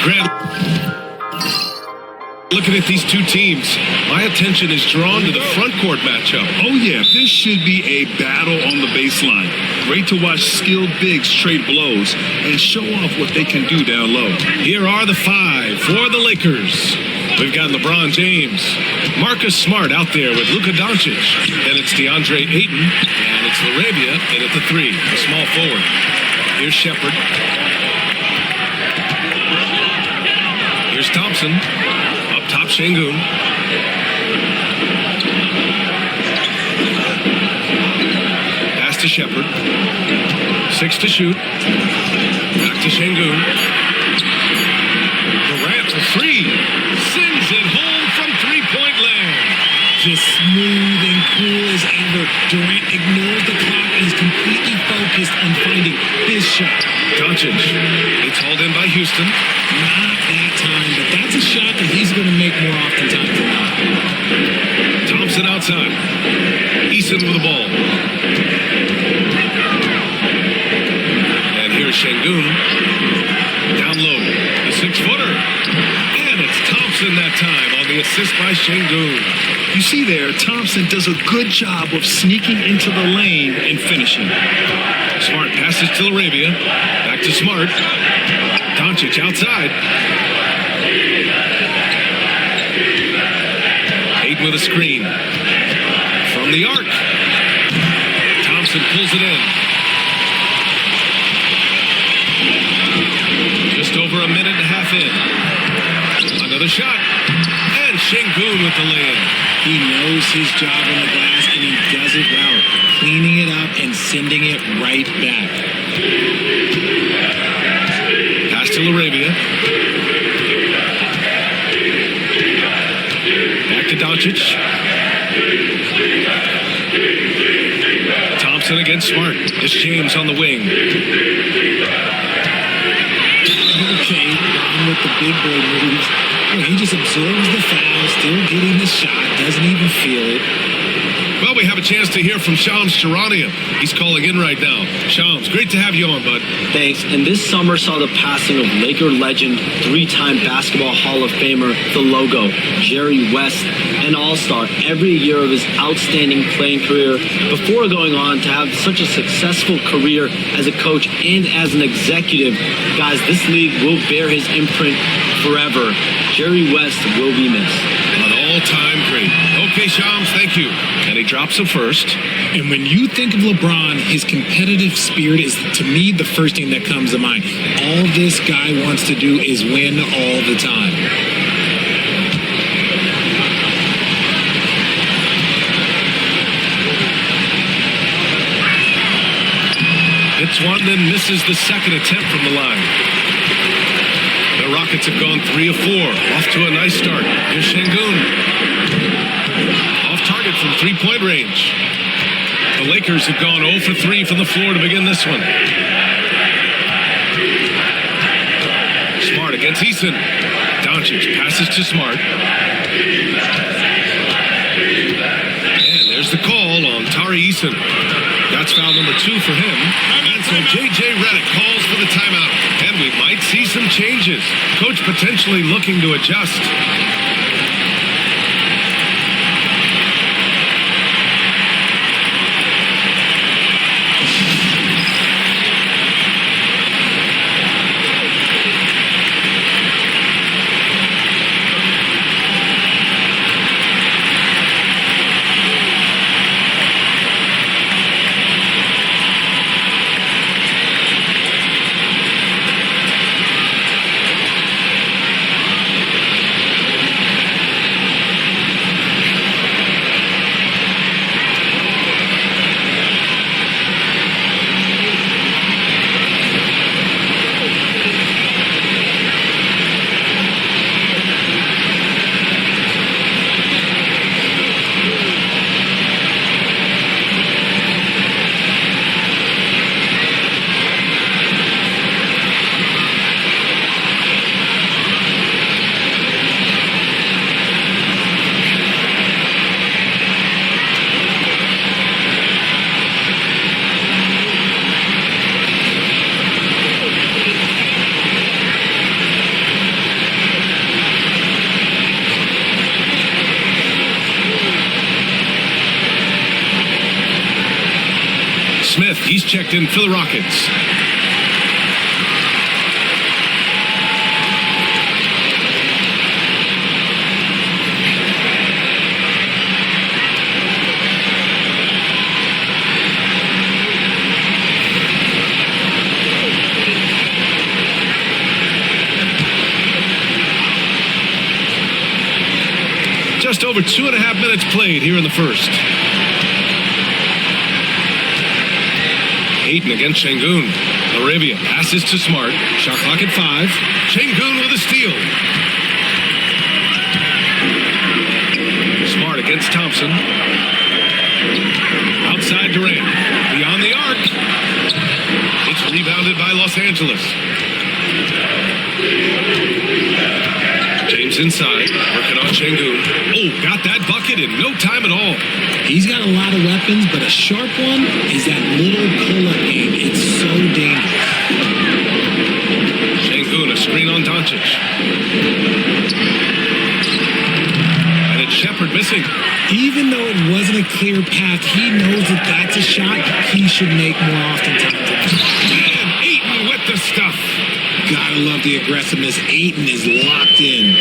Grant, looking at these two teams, my attention is drawn to the front court matchup. Oh yeah, this should be a battle on the baseline. Great to watch skilled bigs trade blows and show off what they can do down low. Here are the five for the Lakers. We've got LeBron James, Marcus Smart out there with Luka Doncic. Then it's DeAndre Ayton, and it's Laravia in at the three, the small forward. Here's Shepard. Here's Thompson. Up top, Şengün. Pass to Shepard. 6 to shoot. Back to Şengün. Durant for three. Sends it home from three-point land. Just smooth and cool as ever. Durant ignores the clock and is completely focused on finding his shot. Doncic. It's hauled in by Houston. Not that time, but that's a shot that he's going to make more oftentimes than not. Thompson outside. Eason with the ball. And here's Şengün. Down low. The six-footer. And it's Thompson that time on the assist by Şengün. You see there, Thompson does a good job of sneaking into the lane and finishing. Smart passes to Laravia. Back to Smart. Doncic outside. Ayton with a screen. From the arc. Thompson pulls it in. Just over a minute and a half in. Another shot. And Şengün with the lay-in. He knows his job on the glass, and he does it well, cleaning it up and sending it right back. Pass to Laravia. Back to Doncic. Thompson against Smart. It's James on the wing. Okay, on with the big boy moves. Well, he just absorbs the foul, still getting the shot, doesn't even feel it. Well, we have a chance to hear from Shams Charania. He's calling in right now. Shams, great to have you on, bud. Thanks. And this summer saw the passing of Laker legend, three-time Basketball Hall of Famer, the logo, Jerry West, an all-star every year of his outstanding playing career before going on to have such a successful career as a coach and as an executive. Guys, this league will bear his imprint forever. Jerry West will be missed. An all-time great. Okay, Shams, thank you. And he drops a first. And when you think of LeBron, his competitive spirit is, to me, the first thing that comes to mind. All this guy wants to do is win all the time. Hits one, then misses the second attempt from the line. The Rockets have gone 3 of 4. Off to a nice start. Here's Şengün. Off target from three-point range. The Lakers have gone 0 for 3 from the floor to begin this one. Smart against Eason. Doncic passes to Smart. And there's the call on Tari Eason. That's foul number 2 for him. And so J.J. Redick calls for the timeout. And we might see some changes. Coach potentially looking to adjust. He's checked in for the Rockets. Just over 2.5 minutes played here in the first. Ayton against Şengün. Arabia passes to Smart. Shot clock at 5. Şengün with a steal. Smart against Thompson. Outside Durant. Beyond the arc. It's rebounded by Los Angeles. James inside, working on Şengün. Oh, got that bucket in no time at all. He's got a lot of weapons, but a sharp one is that little pull-up game. It's so dangerous. Şengün, a screen on Doncic. And it's Shepherd missing. Even though it wasn't a clear path, he knows that that's a shot he should make more often times. And Ayton with the stuff. Gotta love the aggressiveness. Ayton is locked in.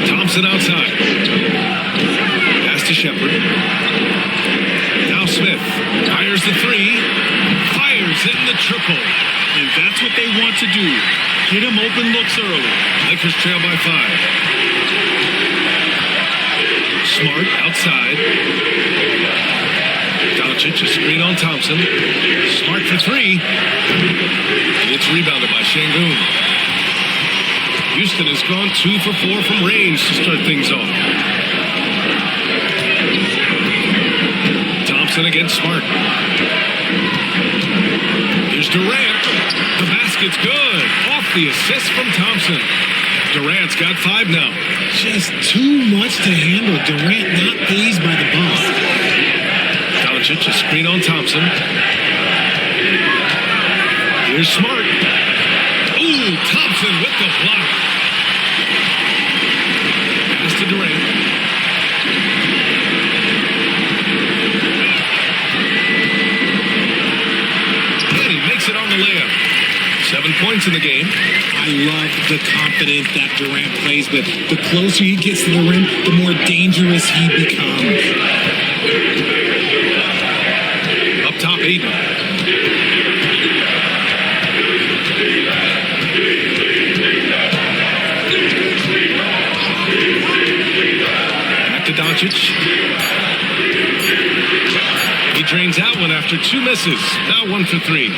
Thompson outside. Pass to Shepherd. Now Smith fires the 3. Fires in the triple. And that's what they want to do. Get him open looks early. Lakers trail by 5. Smart outside. Doncic, a screen on Thompson. Smart for 3. And it's rebounded by Şengün. Houston has gone 2 for 4 from range to start things off. Thompson against Smart. Here's Durant. The basket's good. Off the assist from Thompson. Durant's got 5 now. Just too much to handle. Durant not pleased by the ball. Doncic, a screen on Thompson. Here's Smart. Ooh, Thompson with the block. Pass to Durant. And he makes it on the layup. 7 points in the game. I love the confidence that Durant plays with. The closer he gets to the rim, the more dangerous he becomes. Up top, Ayton. Back to Doncic. He drains out one after 2 misses. Now 1 for 3.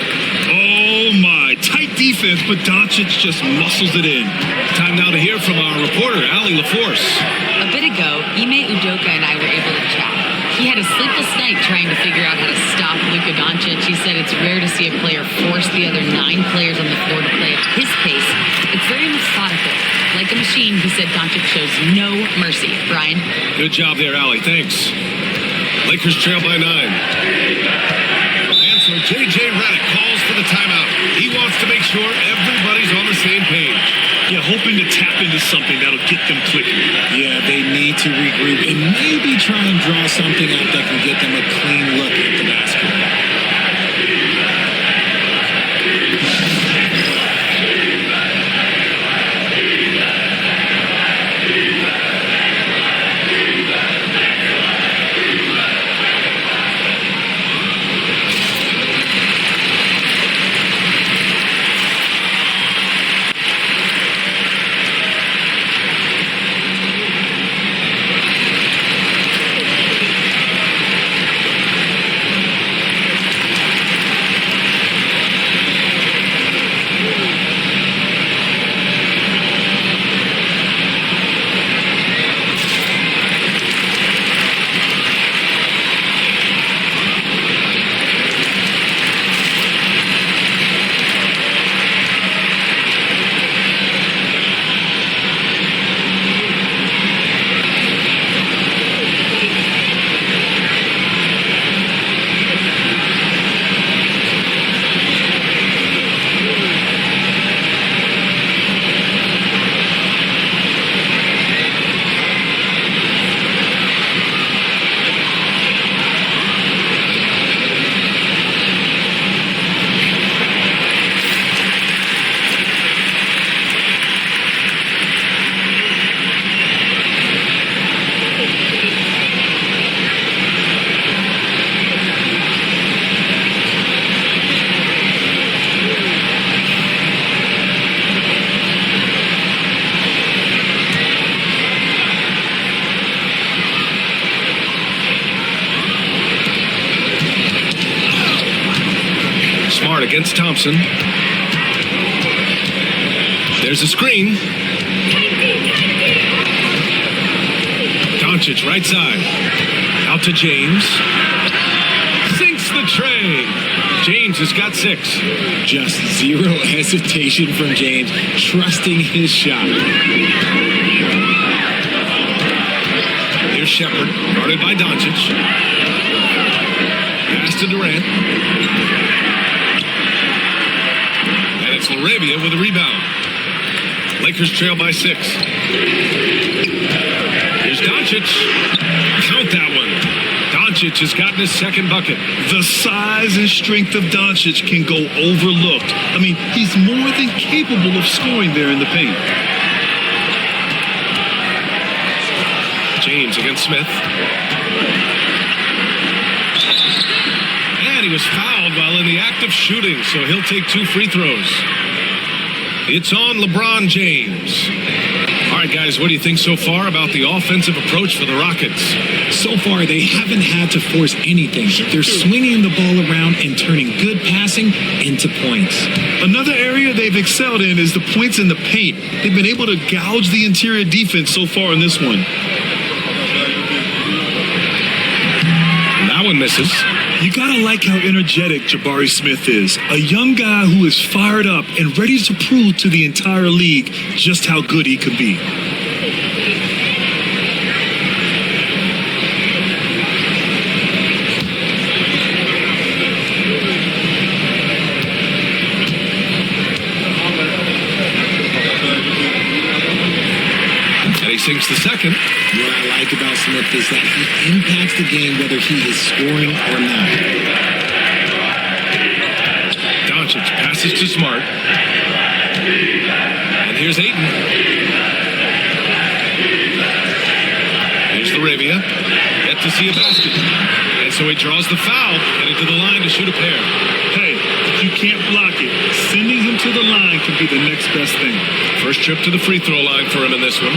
Oh my, tight defense, but Doncic just muscles it in. Time now to hear from our reporter, Allie LaForce. A bit ago, Ime Udoka and I were able to chat. He had a sleepless night trying to figure out how to stop Luka Doncic. He said it's rare to see a player force the other 9 players on the floor to play at his pace. It's very methodical. Like a machine, he said Doncic shows no mercy. Brian? Good job there, Allie. Thanks. Lakers trail by 9. And so J.J. Redick calls for the timeout. He wants to make sure everybody's on the same page. Yeah, hoping to tap into something that'll get them clicking. Yeah, they need to regroup and maybe try and draw something up that can get them a clean look at the basketball. Smart against Thompson. There's a screen. Doncic right side. Out to James. Sinks the tray. James has got 6. Just zero hesitation from James, trusting his shot. Here's Shepard, guarded by Doncic. Pass to Durant. And it's Laravia with a rebound. Lakers trail by 6. Here's Doncic. Count that one. Doncic has gotten his second bucket. The size and strength of Doncic can go overlooked. I mean, he's more than capable of scoring there in the paint. James against Smith. And he was fouled while in the act of shooting, so he'll take 2 free throws. It's on LeBron James. All right, guys, what do you think so far about the offensive approach for the Rockets? So far, they haven't had to force anything. They're swinging the ball around and turning good passing into points. Another area they've excelled in is the points in the paint. They've been able to gouge the interior defense so far in this one. That one misses. You gotta like how energetic Jabari Smith is. A young guy who is fired up and ready to prove to the entire league just how good he could be. And he sinks the second. What I like about Smith is that he impacts the game whether he is scoring or not. Doncic passes to Smart. And here's Ayton. Here's Laravia. Yet to see a basket. And so he draws the foul, heading to the line to shoot a pair. Hey, if you can't block it, sending him to the line can be the next best thing. First trip to the free throw line for him in this one.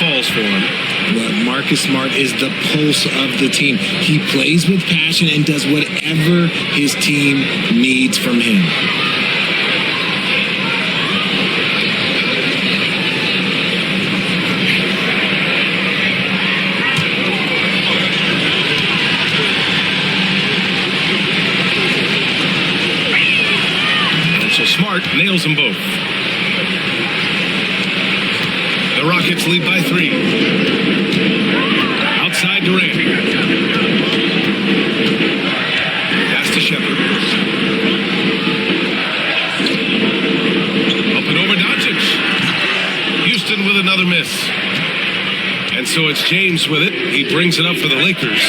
Falls for him. But Marcus Smart is the pulse of the team. He plays with passion and does whatever his team needs from him. And so Smart nails them both. The Rockets lead by 3. Outside Durant. Pass to Shepard. Up and over Doncic. Houston with another miss. And so it's James with it. He brings it up for the Lakers.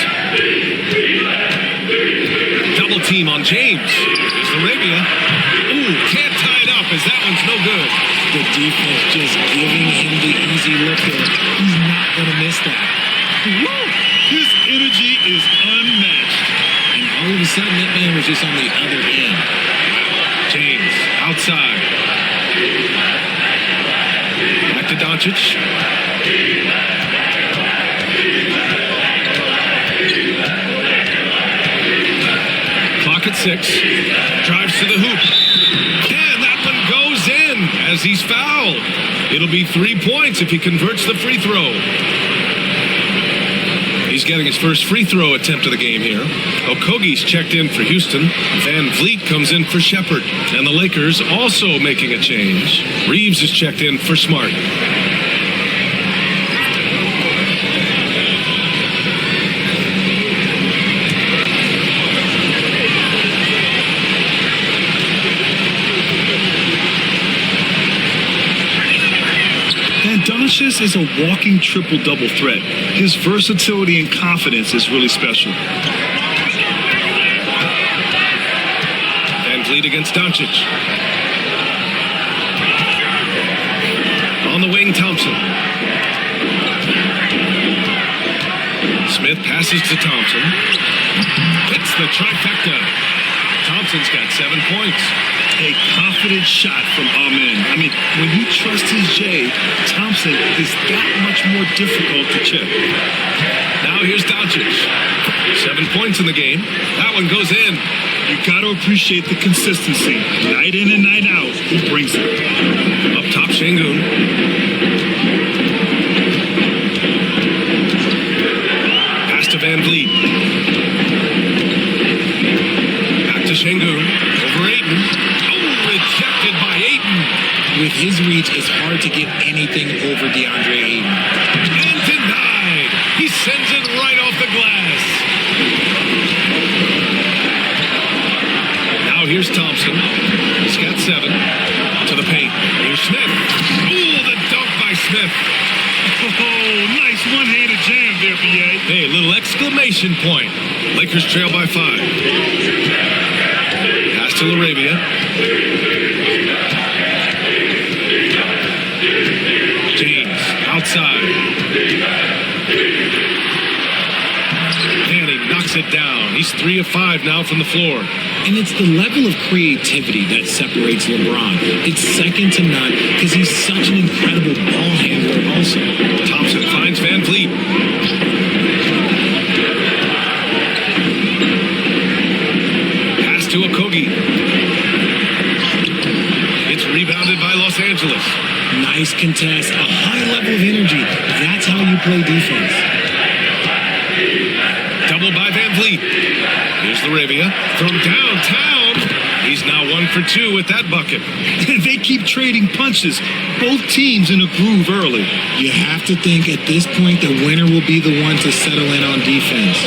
Double team on James. It's Laravia. Ooh, can't tie it up as that one's no good. The defense just giving him the easy look there. He's not going to miss that. Woo! His energy is unmatched. And all of a sudden, that man was just on the other end. James outside. Back to Doncic. Clock at 6. Drives to the hoop. And that one goes in as he's fouled. It'll be 3 points if he converts the free throw. He's getting his first free throw attempt of the game here. Okogie's checked in for Houston. Van Vliet comes in for Shepard. And the Lakers also making a change. Reeves is checked in for Smart. Doncic is a walking triple-double threat. His versatility and confidence is really special. Van Vliet against Doncic. On the wing, Thompson. Smith passes to Thompson. It's the trifecta. Thompson's got 7 points. A confident shot from Amen. I mean, when you trust his J, Thompson is that much more difficult to check. Now here's Doncic. 7 points in the game. That one goes in. You got to appreciate the consistency. Night in and night out, he brings it. Up top, Şengün. Pass to Van Vliet. Back to Şengün. Over Ayton. Oh, rejected by Ayton. With his reach, it's hard to get anything over DeAndre Ayton. And denied. He sends it right off the glass. Now here's Thompson. He's got 7. To the paint. Here's Smith. Ooh, the dunk by Smith. Oh, nice one-handed jam there, B.A. Hey, a little exclamation point. Lakers trail by 5. Pass to LaRavia. James, outside. Manning knocks it down. He's 3 of 5 now from the floor. And it's the level of creativity that separates LeBron. It's second to none because he's such an incredible ball handler also. Thompson finds Van Vliet. Pass to Okogie. It's rebounded by Los Angeles. Nice contest, a high level of energy. That's how you play defense. Double by Van Vliet. Here's LaRavia from downtown. He's now 1 for 2 with that bucket. They keep trading punches. Both teams in a groove early. You have to think at this point the winner will be the one to settle in on defense.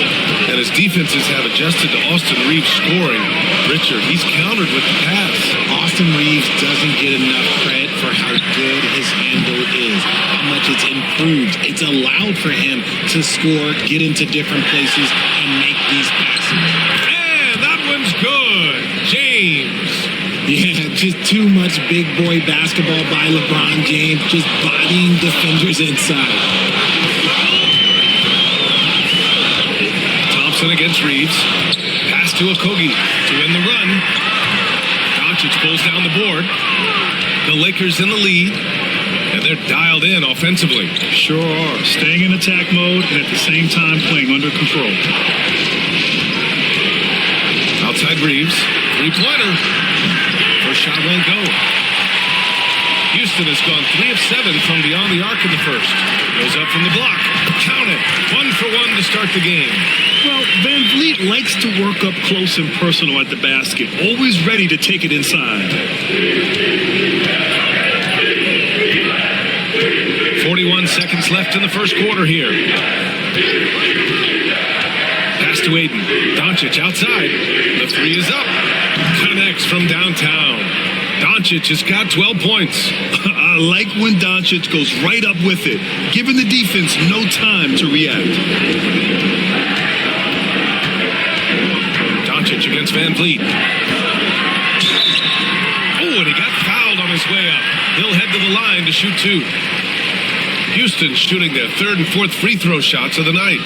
And as defenses have adjusted to Austin Reeves scoring, Richard, he's countered with the pass. Austin Reeves doesn't get enough credit for how good his handle is, how much it's improved. It's allowed for him to score, get into different places, and make these passes. And that one's good. James. Yeah, just too much big boy basketball by LeBron James, just bodying defenders inside. Thompson against Reeves. Pass to Okogie to win the run. Doncic pulls down the board. The Lakers in the lead, and they're dialed in offensively. Sure are. Staying in attack mode and at the same time playing under control. Outside Reeves. 3-pointer. First shot won't go. Houston has gone 3 of 7 from beyond the arc in the first. Goes up from the block. Count it. 1 for 1 to start the game. Well, Van Vliet likes to work up close and personal at the basket. Always ready to take it inside. 41 seconds left in the first quarter here. Pass to Ayton. Doncic outside. The 3 is up. Connects from downtown. Doncic has got 12 points. I like when Doncic goes right up with it, giving the defense no time to react. Doncic against Van Vliet. Oh, and he got fouled on his way up. He'll head to the line to shoot 2. Houston shooting their 3rd and 4th free throw shots of the night.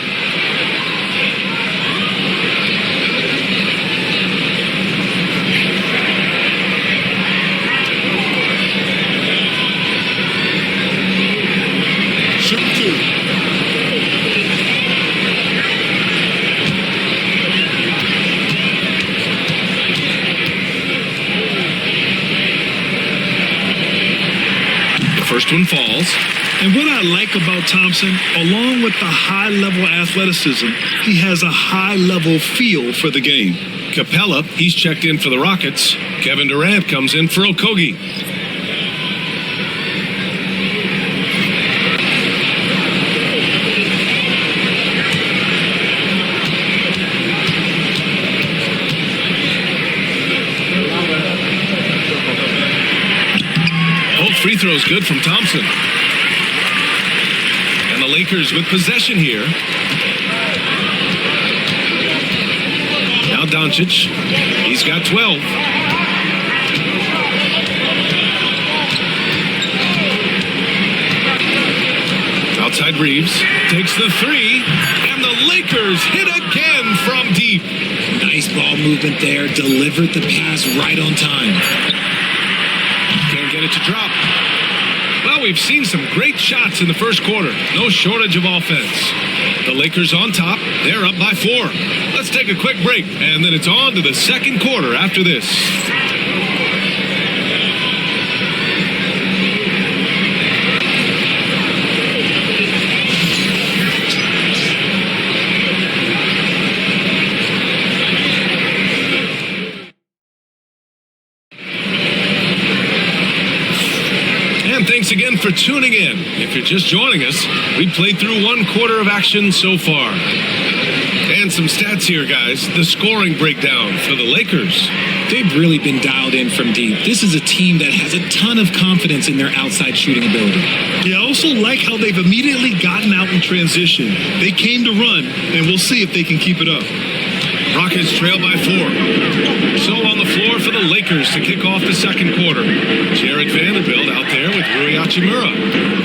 First one falls. And what I like about Thompson, along with the high-level athleticism, he has a high-level feel for the game. Capella, he's checked in for the Rockets. Kevin Durant comes in for Okogie. Free throws good from Thompson. And the Lakers with possession here. Now Doncic. He's got 12. Outside Reeves. Takes the 3. And the the Lakers hit again from deep. Nice ball movement there. Delivered the pass right on time. Can't get it to drop. Well, we've seen some great shots in the first quarter. No shortage of offense. The Lakers on top. They're up by 4. Let's take a quick break, and then it's on to the second quarter after this. Thanks again for tuning in. If you're just joining us, we played through 1 quarter of action so far. And some stats here, guys. The scoring breakdown for the Lakers. They've really been dialed in from deep. This is a team that has a ton of confidence in their outside shooting ability. Yeah, I also like how they've immediately gotten out in transition. They came to run, and we'll see if they can keep it up. Rockets trail by 4. So on the floor for the Lakers to kick off the second quarter. Jared Vanderbilt out there with Rui Hachimura.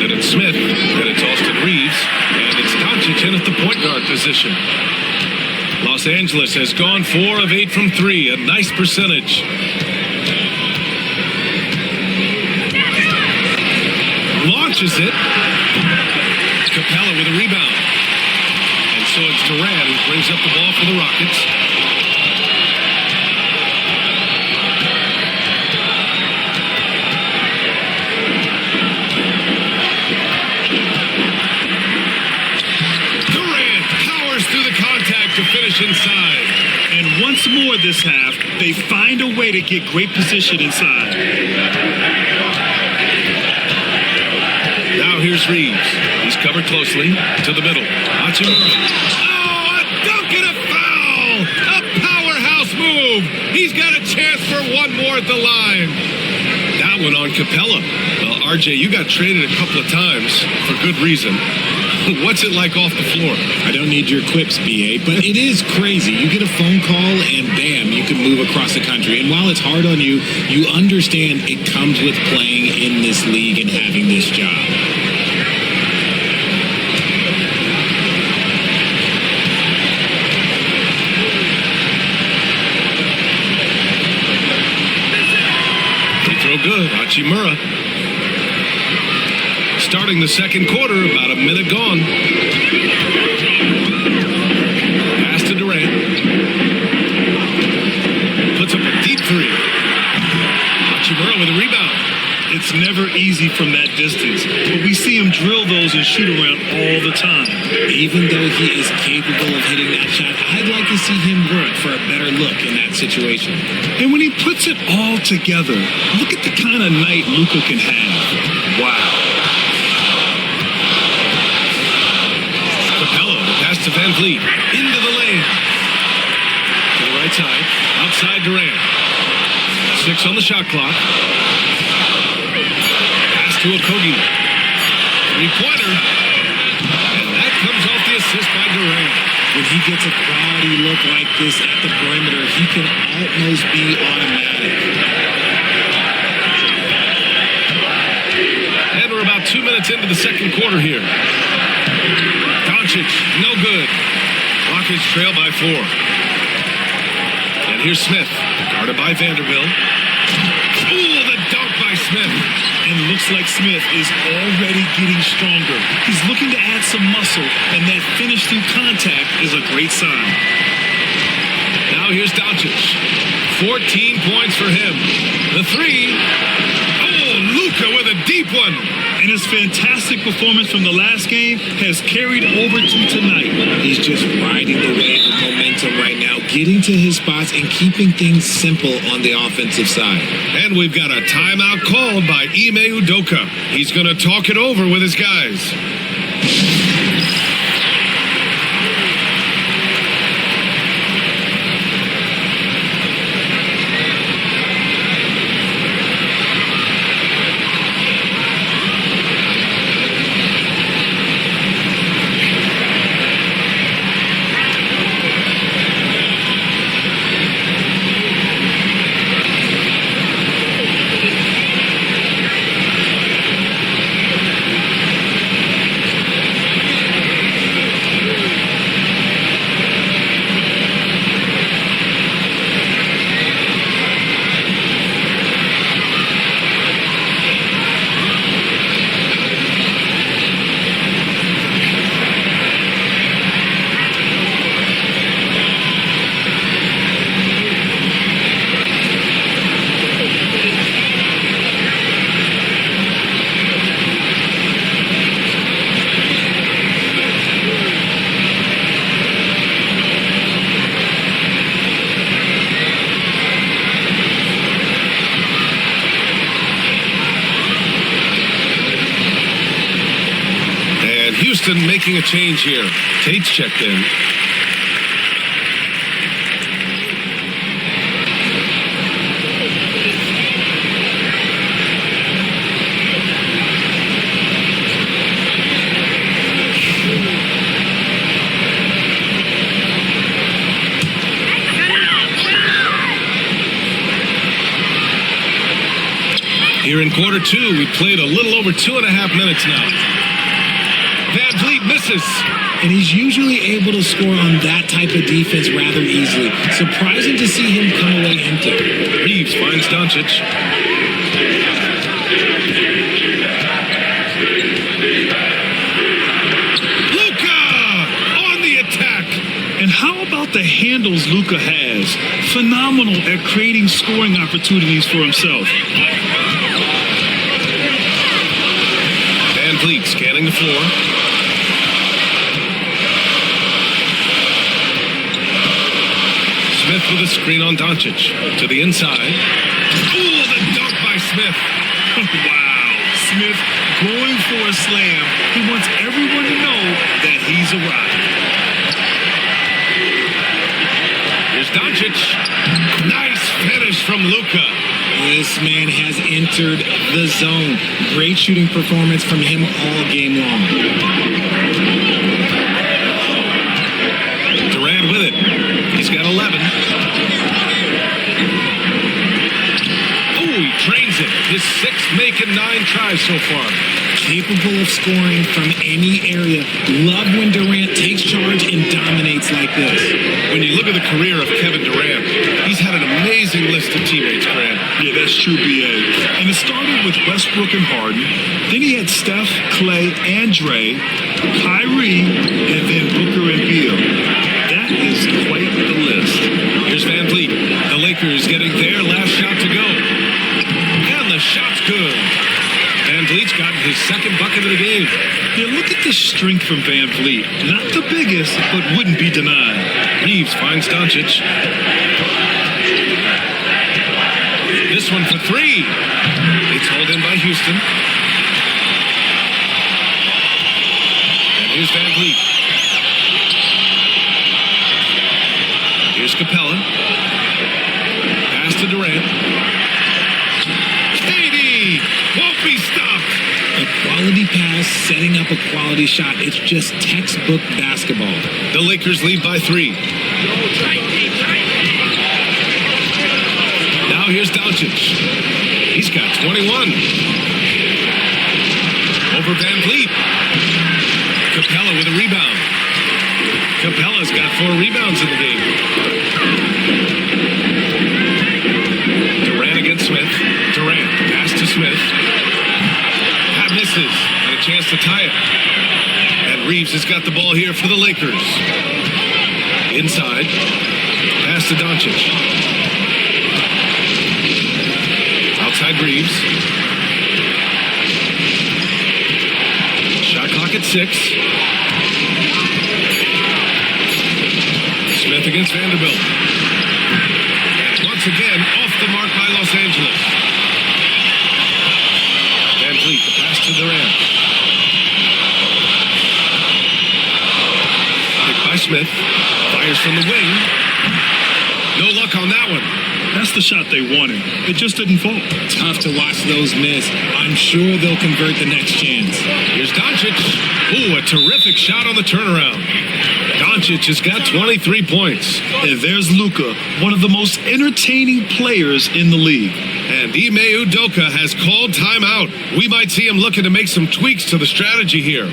Then it's Smith. Then it's Austin Reeves. And it's Doncic in at the point guard position. Los Angeles has gone 4 of 8 from 3. A nice percentage. Launches it. Capella with a rebound. And so it's Durant who brings up the ball for the Rockets. To finish inside. And once more this half, they find a way to get great position inside. Now here's Reeves. He's covered closely to the middle. Hachimura. Oh, a dunk and a foul! A powerhouse move! He's got a chance for one more at the line. That one on Capella. Well, RJ, you got traded a couple of times for good reason. What's it like off the floor? I don't need your quips, BA, but it is crazy. You get a phone call and bam, you can move across the country. And while it's hard on you, you understand it comes with playing in this league and having this job. Free throw good. Hachimura. Starting the second quarter, about a minute gone. Pass to Durant. Puts up a deep 3. Hachimura with a rebound. It's never easy from that distance, but we see him drill those and shoot around all the time. Even though he is capable of hitting that shot, I'd like to see him work for a better look in that situation. And when he puts it all together, look at the kind of night Luka can have. Wow. To Van Vliet, into the lane. To the right side, outside Durant. 6 on the shot clock. Pass to Okogie. 3-pointer. And that comes off the assist by Durant. When he gets a quality look like this at the perimeter, he can almost be automatic. And we're about 2 minutes into the second quarter here. Doncic, no good. Rockets trail by 4. And here's Smith, guarded by Vanderbilt. Ooh, the dunk by Smith. And it looks like Smith is already getting stronger. He's looking to add some muscle, and that finish through contact is a great sign. Now here's Doncic. 14 points for him. The 3. Oh, Luka with a deep one. And his fantastic performance from the last game has carried over to tonight. He's just riding the wave of momentum right now, getting to his spots and keeping things simple on the offensive side. And we've got a timeout called by Ime Udoka. He's going to talk it over with his guys. making a change here. Tate's checked in. Here in quarter two, we played a little over 2.5 minutes now. Van Vliet misses. And he's usually able to score on that type of defense rather easily. Surprising to see him come away empty. Reeves finds Doncic. Luka on the attack. And how about the handles Luka has? Phenomenal at creating scoring opportunities for himself. Van Vliet scanning the floor. Smith with a screen on Doncic. To the inside. Ooh, the dunk by Smith. Wow. Smith going for a slam. He wants everyone to know that he's arrived. Here's Doncic. Nice finish from Luka. This man has entered the zone. Great shooting performance from him all game long. Durant with it. He's got 11. Oh, he trains it. His sixth make and 9 tries so far. Capable of scoring from any area. Love when Durant takes charge and dominates like this. When you look at the career of Kevin Durant, he's had an amazing list of teammates, Grant. Yeah, that's true, B.A. And it started with Westbrook and Harden. Then he had Steph, Clay, and Dre, Kyrie, and then Booker and Beal. That is quite the list. Here's Van Vliet. The Lakers getting their last shot to go. And the shot's good. Van Vliet's gotten his second bucket of the game. Yeah, look at the strength from Van Vliet. Not the biggest, but wouldn't be denied. Reeves finds Doncic. This one for 3. It's hauled in by Houston. And here's Van Vliet. Here's Capella. Pass to Durant. KD won't be stopped. A quality pass, setting up a quality shot. It's just textbook basketball. The Lakers lead by 3. Now here's Doncic. He's got 21. Over Van Vliet. Capella with a rebound. Capella's got 4 rebounds in the game. Durant against Smith. Durant pass to Smith. That misses. And a chance to tie it. And Reeves has got the ball here for the Lakers. Inside. Pass to Doncic. Outside Reeves. Shot clock at 6. Smith against Vanderbilt. And once again, off the mark by Los Angeles. Van Vliet, the pass to Durant. Picked by Smith. Fires from the wing. No luck on that one. That's the shot they wanted. It just didn't fall. Tough to watch those miss. I'm sure they'll convert the next chance. Here's Doncic. Ooh, a terrific shot on the turnaround. Doncic has got 23 points. And there's Luka, one of the most entertaining players in the league. And Ime Udoka has called timeout. We might see him looking to make some tweaks to the strategy here.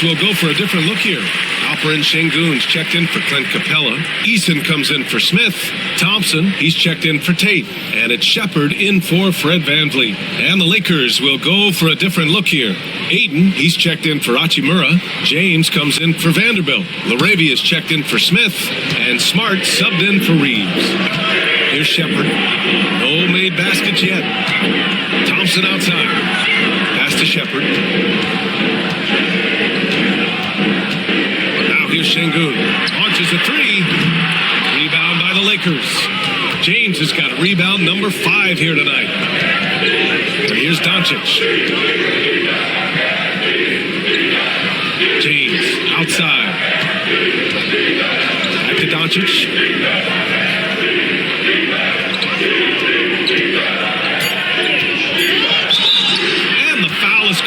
Rockets will go for a different look here. Alperen Şengün's checked in for Clint Capella. Eason comes in for Smith. Thompson, he's checked in for Tate. And it's Shepherd in for Fred VanVleet. And the Lakers will go for a different look here. Ayton, he's checked in for Hachimura. James comes in for Vanderbilt. LaRavia's checked in for Smith. And Smart subbed in for Reeves. Here's Shepherd. No made baskets yet. Thompson outside. Pass to Shepherd. Now here's Şengün. Launches a three. Rebound by the Lakers. James has got rebound number 5 here tonight. Here's Doncic. James outside. Back to Doncic.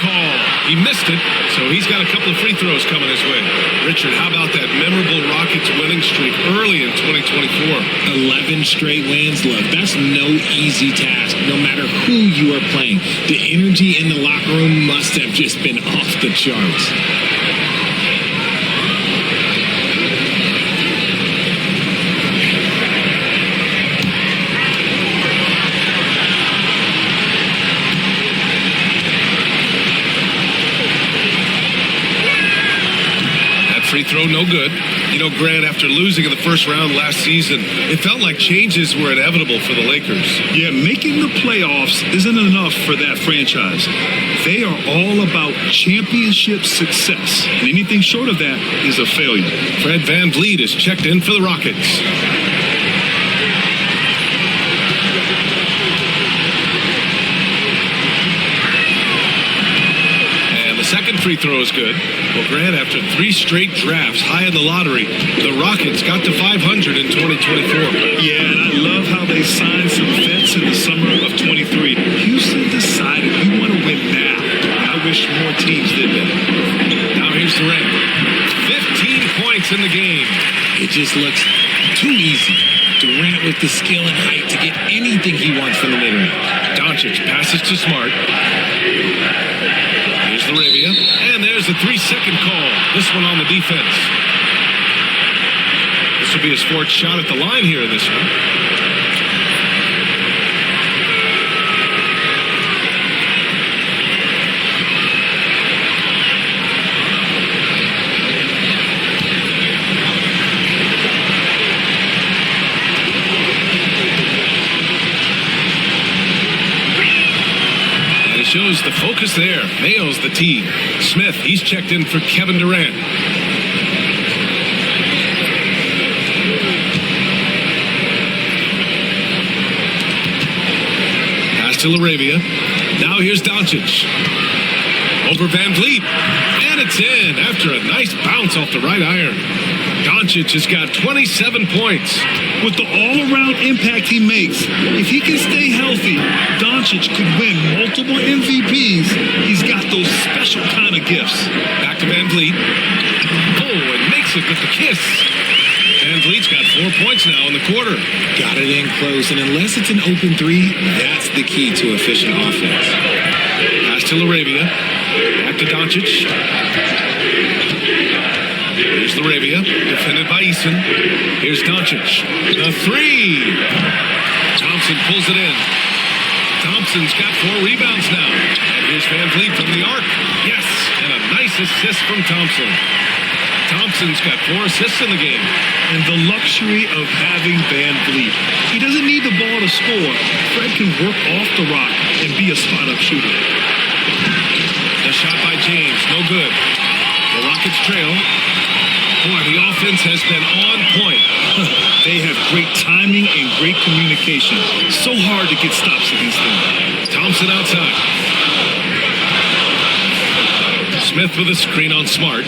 Call. He missed it, so he's got a couple of free throws coming his way. Richard, how about that memorable Rockets winning streak early in 2024? 11 straight wins. Look, that's no easy task, no matter who you are playing. The energy in the locker room must have just been off the charts. Free throw, no good. You know, Grant, after losing in the first round last season, it felt like changes were inevitable for the Lakers. Yeah, making the playoffs isn't enough for that franchise. They are all about championship success, and anything short of that is a failure. Fred VanVleet is checked in for the Rockets. Second free throw is good. Well, Grant, after 3 straight drafts high in the lottery, the Rockets got to 500 in 2024. Yeah, and I love how they signed some vets in the summer of 23. Houston decided we want to win now. I wish more teams did that. Now here's Durant. 15 points in the game. It just looks too easy. Durant with the skill and height to get anything he wants from the mid-range. Doncic passes to Smart. Here's LaRavia, and there's a 3-second call. This one on the defense. This will be his 4th shot at the line here in this one. Shows the focus there. Nails the tee. Smith, he's checked in for Kevin Durant. Pass to LaRavia. Now here's Doncic. Over VanVleet. And it's in after a nice bounce off the right iron. Doncic has got 27 points. With the all-around impact he makes, if he can stay healthy, Doncic could win multiple MVPs. He's got those special kind of gifts. Back to VanVleet. Oh, and makes it with the kiss. VanVleet's got 4 points now in the quarter. Got it in close, and unless it's an open 3, that's the key to efficient offense. Pass to LaRavia. Back to Doncic. Here's LaRavia, defended by Eason. Here's Doncic. The 3. Thompson pulls it in. Thompson's got 4 rebounds now. And here's VanVleet from the arc. Yes, and a nice assist from Thompson. Thompson's got 4 assists in the game. And the luxury of having VanVleet. He doesn't need the ball to score. Fred can work off the rock and be a spot-up shooter. The shot by James, no good. The Rockets trail. Boy, the offense has been on point. They have great timing and great communication. So hard to get stops against them. Thompson outside. Smith with a screen on Smart.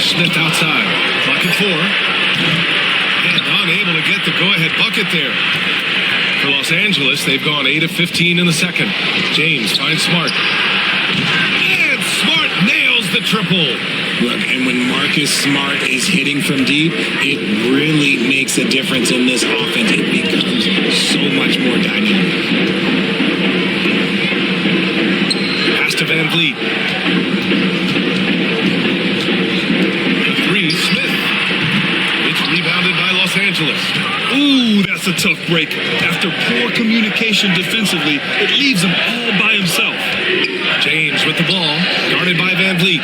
Smith outside. Bucket 4. And unable to get the go-ahead bucket there. For Los Angeles, they've gone 8 of 15 in the second. James finds Smart. And Smart nails the triple. Look, and when Marcus Smart is hitting from deep, it really makes a difference in this offense. It becomes so much more dynamic. Pass to VanVleet. Angeles. Ooh, that's a tough break. After poor communication defensively, it leaves him all by himself. James with the ball, guarded by Van Vliet.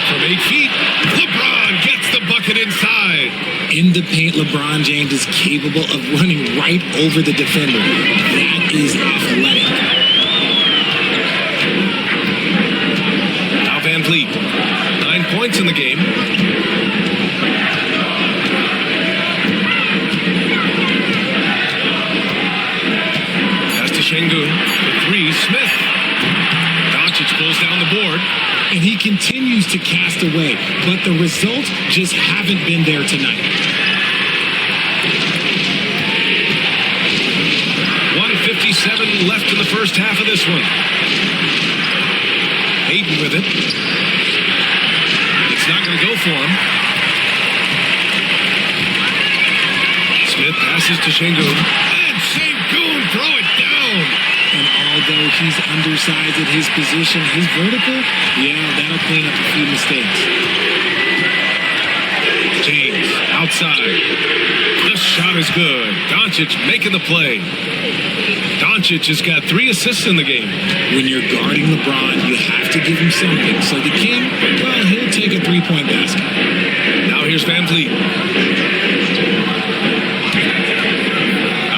From 8 feet, LeBron gets the bucket inside. In the paint, LeBron James is capable of running right over the defender. That is athletic. Now Van Vliet, 9 points in the game. Pass to Şengün, for 3, Smith. Doncic pulls down the board. And he continues to cast away, but the results just haven't been there tonight. 1:57 left in the first half of this one. Hayden with it. It's not going to go for him. Smith passes to Şengün. And Şengün throw it down. And although he's undersized at his position, his vertical, that'll clean up a few mistakes. James outside. The shot is good. Doncic making the play. Doncic has got 3 assists in the game. When you're guarding LeBron, you have to give him something. So the King, he'll take a 3-point basket. Now here's Van Vliet.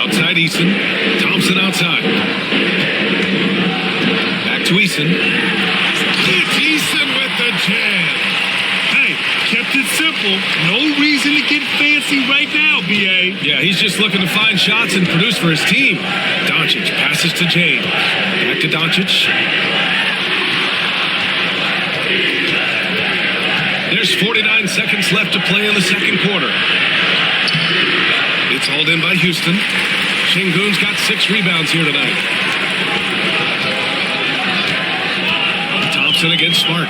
Outside Eason. Thompson outside. Back to Eason. It's Eason with the jam. Hey, kept it simple. No reason to get fancy right now, B.A. Yeah, he's just looking to find shots and produce for his team. Doncic passes to James. Back to Doncic. There's 49 seconds left to play in the second quarter. It's hauled in by Houston. Şengün's got 6 rebounds here tonight. Thompson against Smart.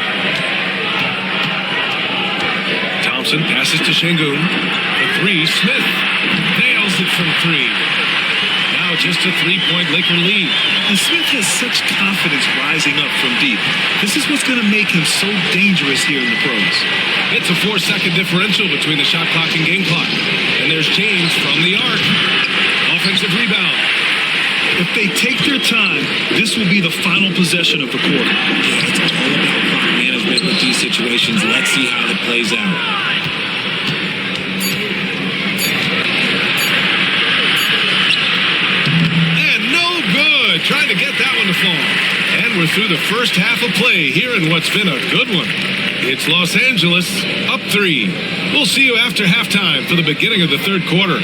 Thompson passes to Şengün. For 3, Smith nails it from 3. Now just a 3-point Laker lead. And Smith has such confidence rising up from deep. This is what's going to make him so dangerous here in the pros. It's a 4-second differential between the shot clock and game clock. And there's James from the arc. Offensive rebound. If they take their time, this will be the final possession of the quarter. It's all about clock management with these situations. Let's see how it plays out. And no good. Trying to get that one to fall. And we're through the first half of play here in what's been a good one. It's Los Angeles up 3. We'll see you after halftime for the beginning of the third quarter.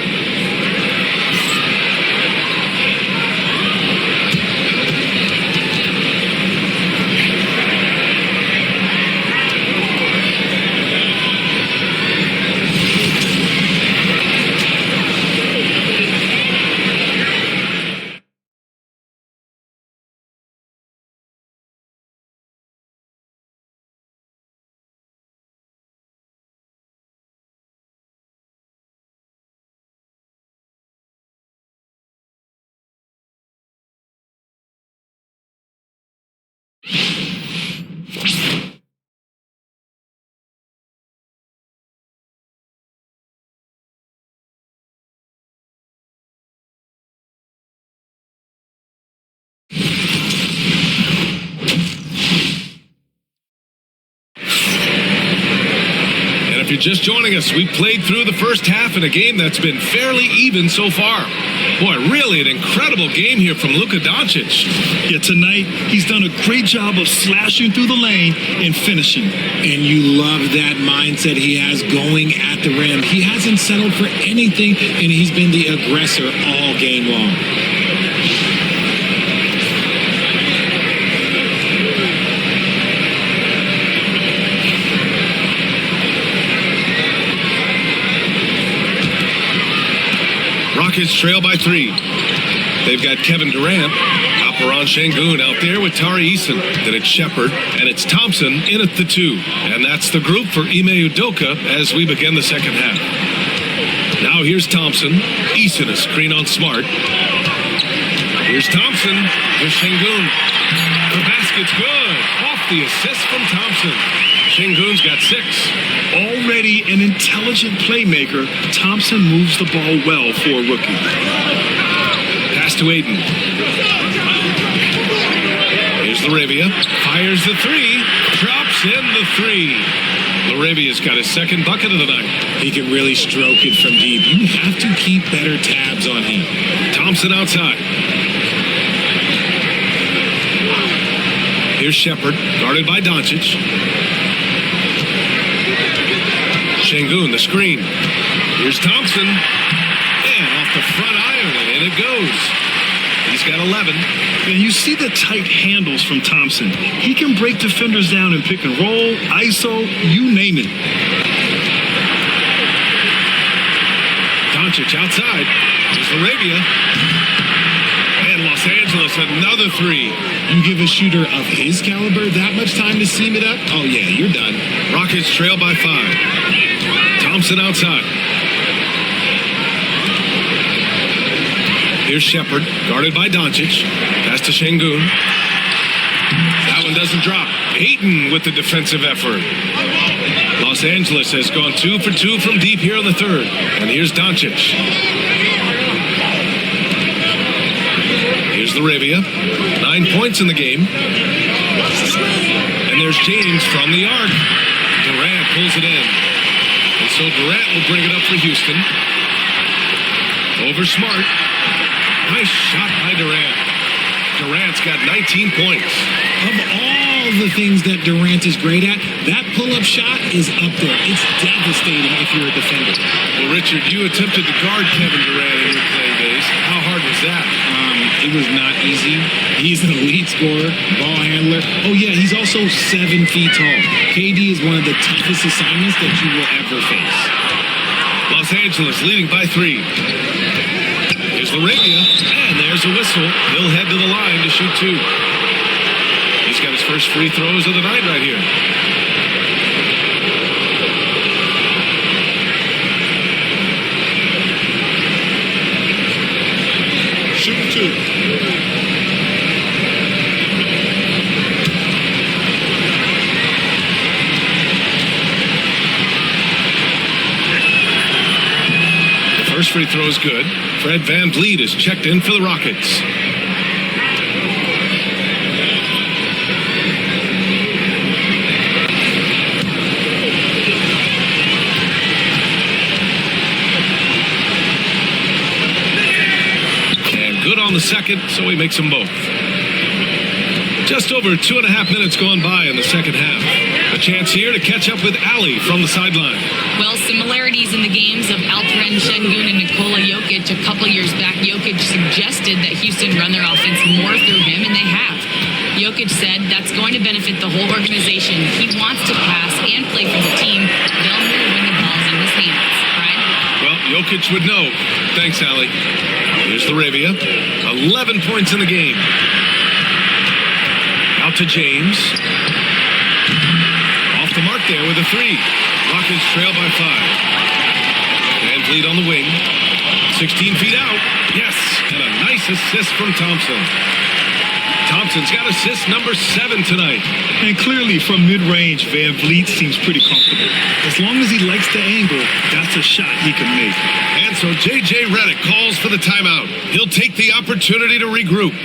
If you're just joining us, we played through the first half in a game that's been fairly even so far. Boy, really an incredible game here from Luka Doncic. Yeah, tonight he's done a great job of slashing through the lane and finishing. And you love that mindset he has going at the rim. He hasn't settled for anything, and he's been the aggressor all game long. Rockets trail by 3. They've got Kevin Durant, Alperen Şengün out there with Tari Eason. Then it's Shepard, and it's Thompson in at the 2. And that's the group for Ime Udoka as we begin the second half. Now here's Thompson. Eason, a screen on Smart. Here's Thompson. Here's Şengün. The basket's good. Off the assist from Thompson. Şengün's got 6. Already an intelligent playmaker, Thompson moves the ball well for a rookie. Pass to Aiden. Here's Laravia. Fires the 3. Drops in the 3. Laravia's got his second bucket of the night. He can really stroke it from deep. You have to keep better tabs on him. Thompson outside. Here's Shepard, guarded by Doncic. Şengün, the screen. Here's Thompson. And off the front iron, and in it goes. He's got 11. And you see the tight handles from Thompson. He can break defenders down in pick and roll, ISO, you name it. Doncic outside. Here's Laravia. And Los Angeles, another 3. You give a shooter of his caliber that much time to seam it up? Oh, yeah, you're done. Rockets trail by 5. Thompson outside. Here's Shepard, guarded by Doncic. Pass to Şengün. That one doesn't drop. Ayton with the defensive effort. Los Angeles has gone 2 for 2 from deep here in the third. And here's Doncic. Here's Laravia. 9 points in the game. And there's James from the arc. Durant pulls it in. And so Durant will bring it up for Houston. Over Smart. Nice shot by Durant. Durant's got 19 points. Of all the things that Durant is great at, that pull-up shot is up there. It's devastating if you're a defender. Well, Richard, you attempted to guard Kevin Durant in your playing days. How hard was that? It was not easy. He's an elite scorer, ball handler. Oh, yeah, he's also 7 feet tall. KD is one of the toughest assignments that you will ever face. Los Angeles leading by 3. Here's Laravia, and there's a whistle. He'll head to the line to shoot 2. He's got his first free throws of the night right here. Shoot 2. First free throw is good. Fred VanVleet is checked in for the Rockets. And good on the second, so he makes them both. Just over 2.5 minutes gone by in the second half. A chance here to catch up with Ali from the sideline. Well, similarities in the games of Alperen Şengün and Nikola Jokic. A couple years back, Jokic suggested that Houston run their offense more through him, and they have. Jokic said that's going to benefit the whole organization. He wants to pass and play for the team. They'll move when the ball's in his hands. Right? Well, Jokic would know. Thanks, Ali. Here's Laravia. 11 points in the game. Out to James. Off the mark there with a 3. Rockets trail by 5. VanVleet on the wing. 16 feet out. Yes, and a nice assist from Thompson. Thompson's got assist number 7 tonight. And clearly from mid-range, VanVleet seems pretty comfortable. As long as he likes the angle, that's a shot he can make. And so J.J. Redick calls for the timeout. He'll take the opportunity to regroup.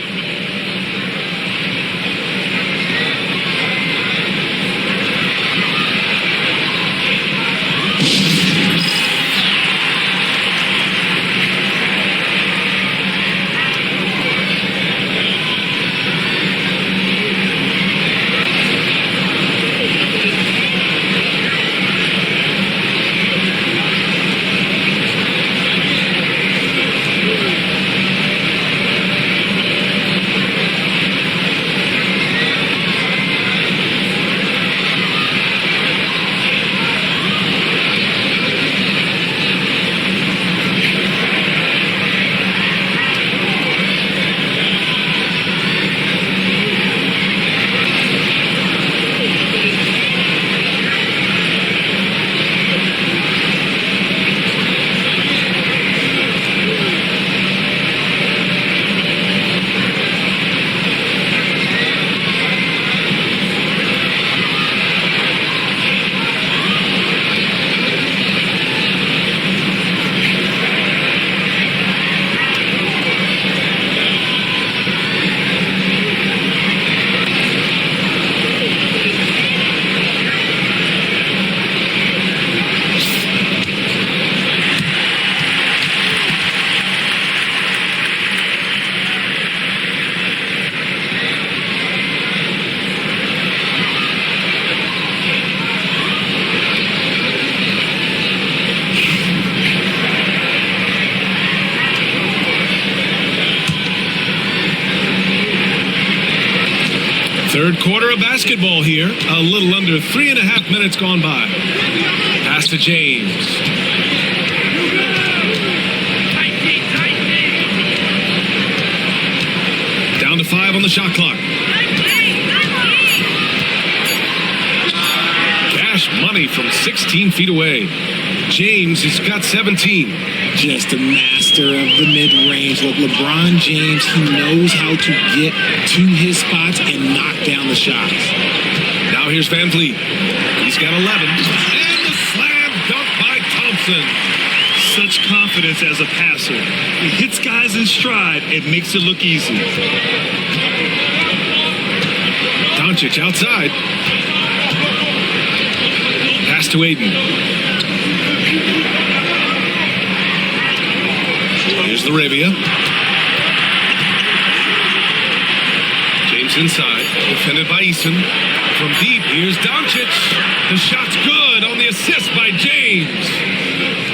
Third quarter of basketball here. A little under 3.5 minutes gone by. Pass to James. Down to 5 on the shot clock. Cash money from 16 feet away. James has got 17. Just a master of the mid-range. Look, LeBron James, he knows how to get to his spots and knock down the shots. Now here's Van Vliet. He's got 11. And the slam dunk by Thompson. Such confidence as a passer. He hits guys in stride. It makes it look easy. Doncic outside. Pass to Aiden. Here's Laravia. James inside. Defended by Eason. From deep, here's Doncic. The shot's good on the assist by James.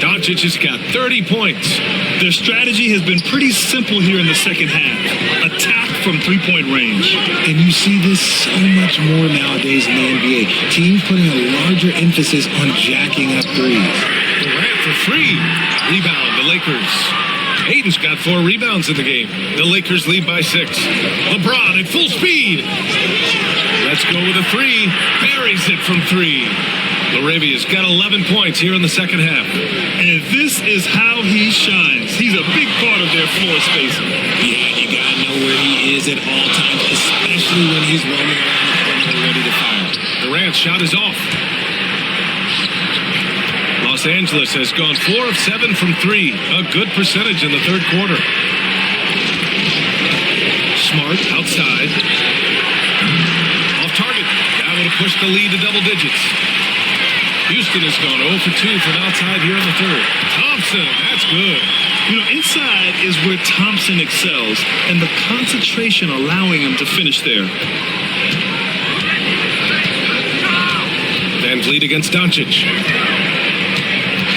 Doncic has got 30 points. Their strategy has been pretty simple here in the second half. Attack from three-point range. And you see this so much more nowadays in the NBA. Teams putting a larger emphasis on jacking up threes. Durant for 3. Rebound, the Lakers. Aiden's got 4 rebounds in the game. The Lakers lead by 6. LeBron at full speed. Let's go with a 3. Buries it from 3. Laravia's got 11 points here in the second half. And this is how he shines. He's a big part of their floor spacing. Yeah, you gotta know where he is at all times, especially when he's roaming around the perimeter ready to fire. Durant's shot is off. Los Angeles has gone 4 of 7 from 3. A good percentage in the third quarter. Smart outside. Off target. That would have pushed the lead to double digits. Houston has gone 0 for 2 from outside here in the third. Thompson, that's good. You know, inside is where Thompson excels, and the concentration allowing him to finish there. Van Vliet against Doncic.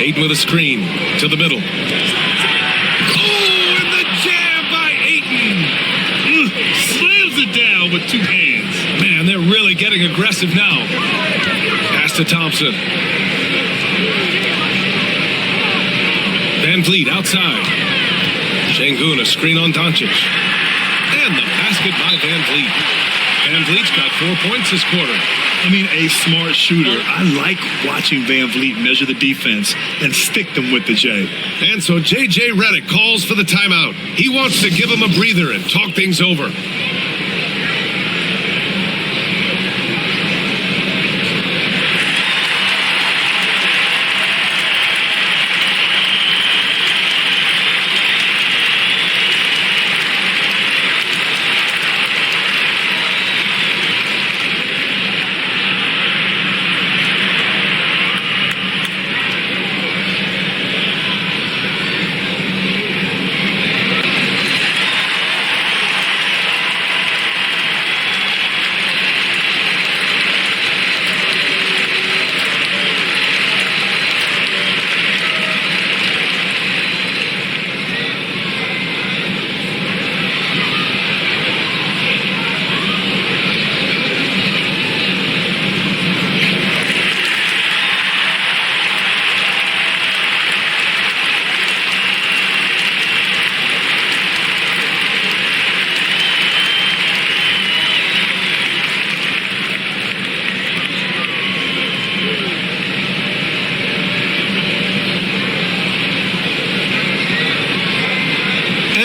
Aiden with a screen to the middle. Oh, and the jam by Aiden. Slams it down with 2 hands. Man, they're really getting aggressive now. Pass to Thompson. Van Vliet outside. Şengün, a screen on Doncic. And the basket by Van Vliet. Van Vliet's got 4 points this quarter. I mean, a smart shooter. I like watching Van Vliet measure the defense and stick them with the J. And so J.J. Redick calls for the timeout. He wants to give him a breather and talk things over.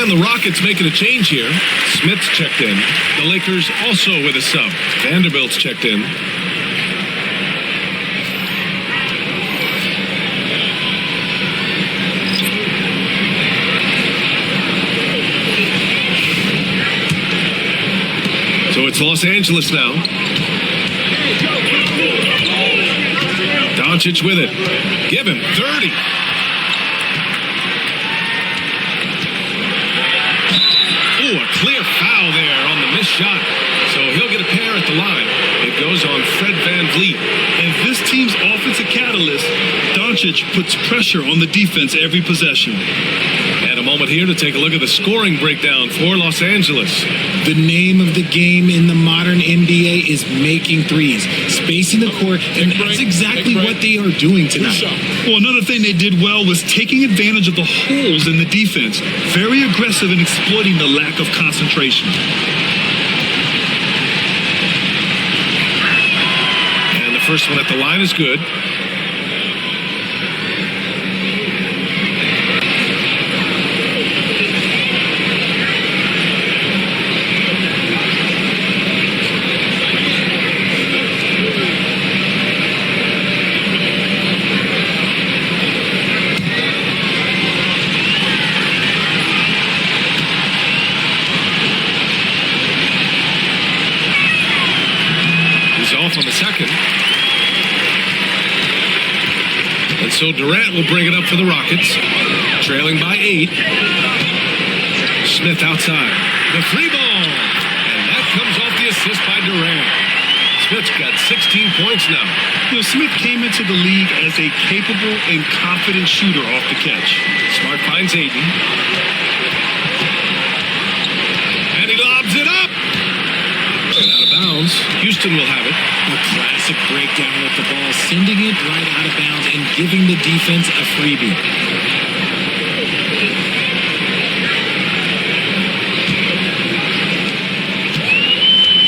The Rockets making a change here. Smith's checked in. The Lakers also with a sub. Vanderbilt's checked in. So it's Los Angeles now. Doncic with it. Give him 30. A clear foul there on the missed shot. So he'll get a pair at the line. It goes on Fred Van Vliet. And this team's offensive catalyst, Doncic, puts pressure on the defense every possession. And a moment here to take a look at the scoring breakdown for Los Angeles. The name of the game in the modern NBA is making threes, spacing the court, and that's exactly what they are doing tonight. Well, another thing they did well was taking advantage of the holes in the defense. Very aggressive in exploiting the lack of concentration. And the first one at the line is good. On the second. And so Durant will bring it up for the Rockets, trailing by 8. Smith outside. The free ball. And that comes off the assist by Durant. Smith's got 16 points now. You know, Smith came into the league as a capable and confident shooter off the catch. Smart finds Ayton. And he lobs it up. And out of bounds. Houston will have it. A classic breakdown with the ball, sending it right out of bounds and giving the defense a freebie.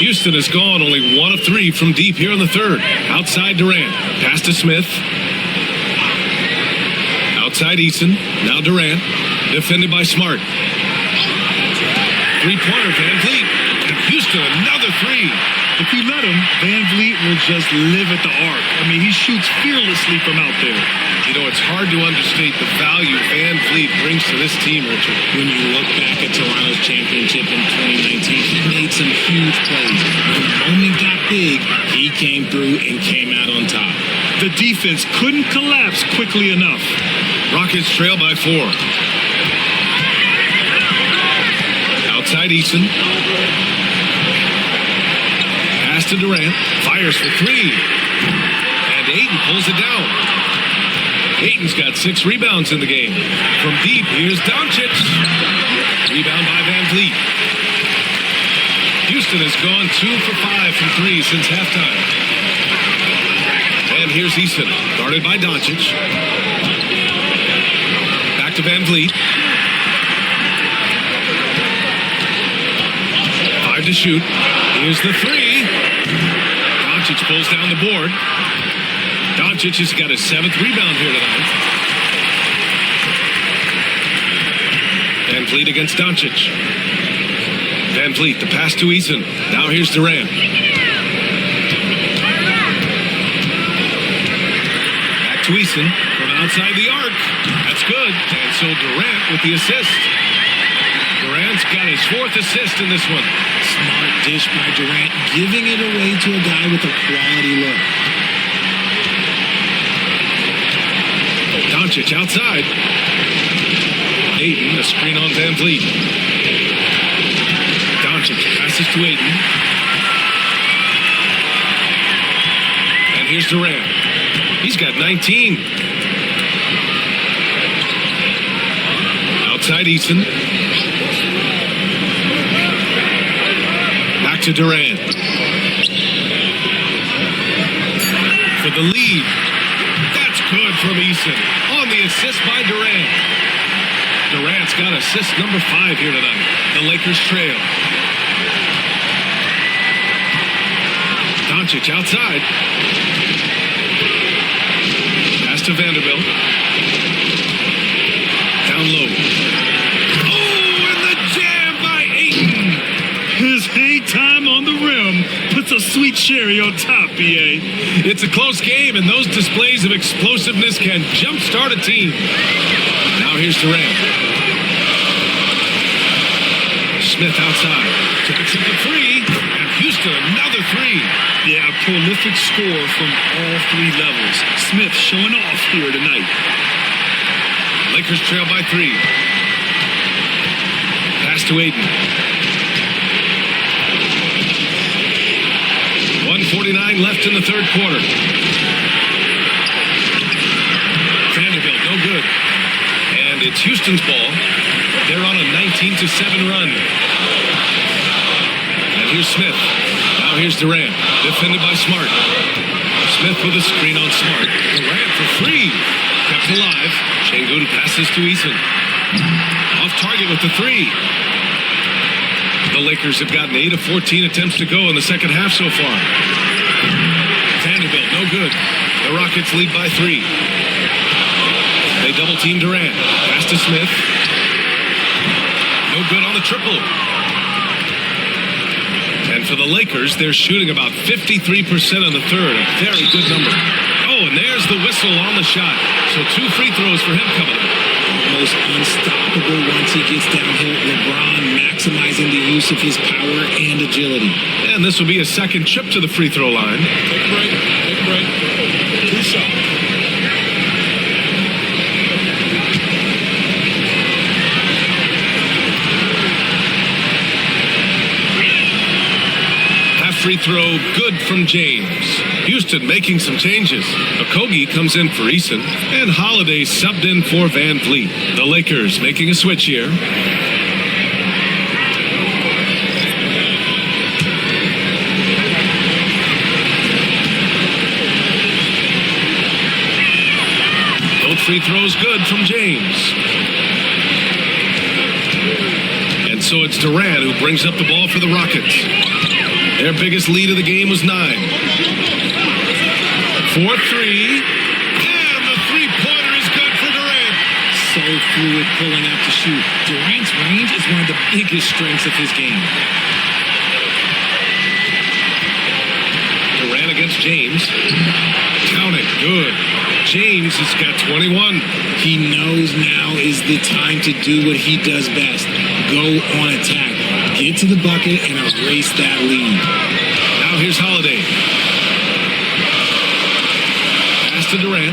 Houston has gone only 1 of 3 from deep here in the third. Outside Durant. Pass to Smith. Outside Eason. Now Durant. Defended by Smart. Three-pointer Van Vliet. And Houston another 3. If you let him, Van Vliet will just live at the arc. I mean, he shoots fearlessly from out there. You know, it's hard to understate the value Van Vliet brings to this team, Richard. When you look back at Toronto's championship in 2019, he made some huge plays. When the moment got big, he came through and came out on top. The defense couldn't collapse quickly enough. Rockets trail by 4. Outside Eason. Pass to Durant. Fires for 3. And Ayton pulls it down. Ayton's got 6 rebounds in the game. From deep, here's Doncic. Rebound by Van Vliet. Houston has gone 2 for 5 from 3 since halftime. And here's Eason, guarded by Doncic. Back to Van Vliet. 5 to shoot. Here's the 3. Doncic pulls down the board. Doncic has got his 7th rebound here tonight. Van Vliet against Doncic. Van Vliet, the pass to Eason. Now here's Durant. Back to Eason from outside the arc. That's good. And so Durant with the assist. Durant's got his 4th assist in this one. Smart dish by Durant, giving it away to a guy with a quality look. Doncic outside. Ayton, a screen on Van Vliet. Doncic passes to Ayton. And here's Durant. He's got 19. Outside Eason. Back to Durant. For the lead. That's good from Eason. On the assist by Durant. Durant's got assist number 5 here tonight. The Lakers trail. Doncic outside. Pass to Vanderbilt. Down low. Oh, and the jam by Ayton. His hang time on the rim puts a sweet cherry on top, B.A. It's a close game, and those displays of explosiveness can jumpstart a team. Now here's Durant. Smith outside. Takes it to 3. And Houston, another 3. Yeah, a prolific score from all 3 levels. Smith showing off here tonight. Lakers trail by 3. Pass to Ayton. 1:49 left in the third quarter. Vanderbilt, no good. And it's Houston's ball. 14-7 run. And here's Smith. Now here's Durant. Defended by Smart. Smith with a screen on Smart. Durant for three. Kept alive. Şengün passes to Eason. Off target with the three. The Lakers have gotten 8 of 14 attempts to go in the second half so far. Vanderbilt, no good. The Rockets lead by 3. They double team Durant. Pass to Smith. No good on the triple. And for the Lakers, they're shooting about 53% on the third. A very good number. Oh, and there's the whistle on the shot. So 2 free throws for him coming up. Almost unstoppable once he gets downhill. LeBron maximizing the use of his power and agility. And this will be a second trip to the free throw line. Take a break. Take a break. 2 shots. Free throw good from James. Houston making some changes. Okogie comes in for Eason, and Holiday subbed in for Van Vliet. The Lakers making a switch here. Both free throws good from James. And so it's Durant who brings up the ball for the Rockets. Their biggest lead of the game was 9. 4-3. And the three-pointer is good for Durant. So fluid pulling out to shoot. Durant's range is one of the biggest strengths of his game. Durant against James. Count it. Good. James has got 21. He knows now is the time to do what he does best. Go on attack. Get to the bucket and erase that lead. Now here's Holiday. Pass to Durant.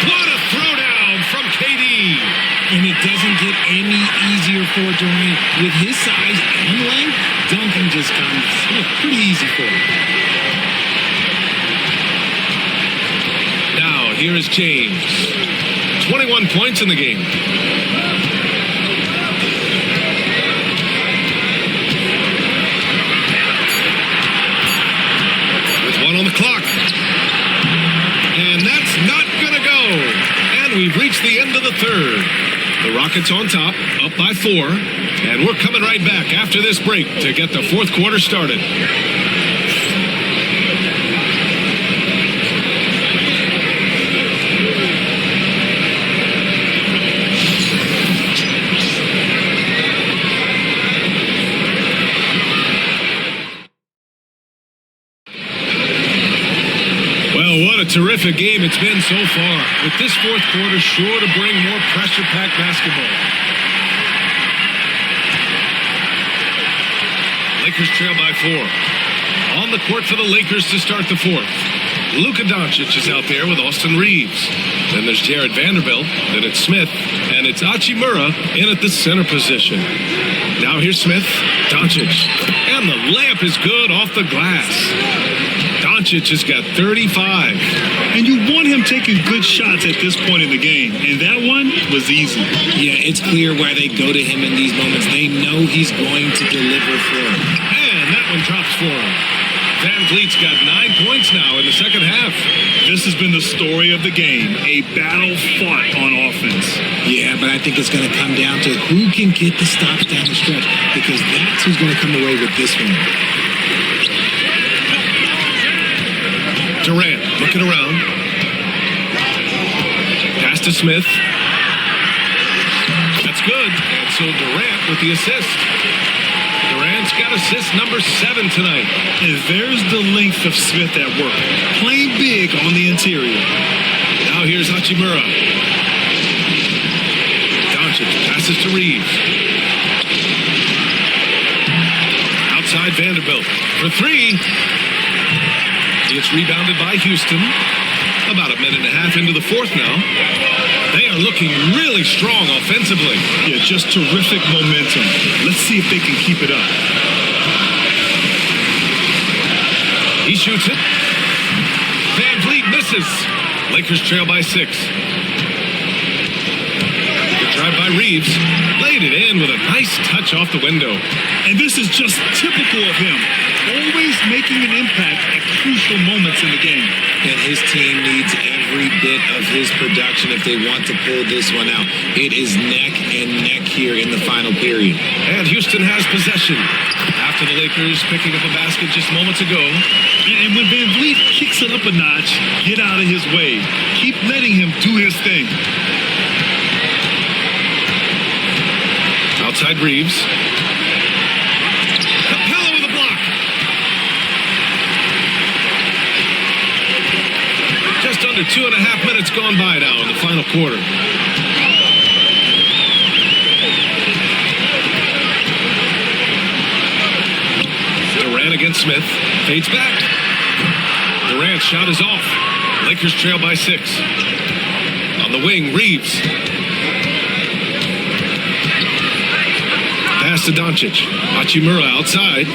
What a throwdown from KD. And it doesn't get any easier for Durant. With his size and length, dunking just comes pretty easy for him. Now here is James. 21 points in the game. On the clock. And that's not gonna go. And we've reached the end of the third. The Rockets on top, up by 4. And we're coming right back after this break to get the fourth quarter started. What a terrific game it's been so far. With this fourth quarter sure to bring more pressure-packed basketball. Lakers trail by 4. On the court for the Lakers to start the fourth. Luka Doncic is out there with Austin Reeves. Then there's Jared Vanderbilt. Then it's Smith. And it's Hachimura in at the center position. Now here's Smith. Doncic. And the layup is good off the glass. Doncic has got 35. And you want him taking good shots at this point in the game. And that one was easy. Yeah, it's clear why they go to him in these moments. They know he's going to deliver for them. And that one drops for him. Van Vliet's got 9 points now in the second half. This has been the story of the game. A battle fought on offense. Yeah, but I think it's going to come down to who can get the stops down the stretch. Because that's who's going to come away with this one. Durant looking around. Pass to Smith. That's good. And so Durant with the assist. Durant's got assist number 7 tonight. And there's the length of Smith at work. Playing big on the interior. Now here's Hachimura. Doncic passes to Reeves. Outside Vanderbilt for 3. It's rebounded by Houston. About a minute and a half into the fourth now. They are looking really strong offensively. Yeah, just terrific momentum. Let's see if they can keep it up. He shoots it. Van Vliet misses. Lakers trail by 6. Drive by Reeves. Laid it in with a nice touch off the window. And this is just typical of him. Always making an impact at crucial moments in the game. And his team needs every bit of his production if they want to pull this one out. It is neck and neck here in the final period. And Houston has possession. After the Lakers picking up a basket just moments ago. And when Van Vliet kicks it up a notch, get out of his way. Keep letting him do his thing. Outside Reeves. Capella with a block. Just under 2.5 minutes gone by now in the final quarter. Durant against Smith. Fades back. Durant's shot is off. Lakers trail by 6. On the wing, Reeves. Pass to Doncic. Hachimura outside.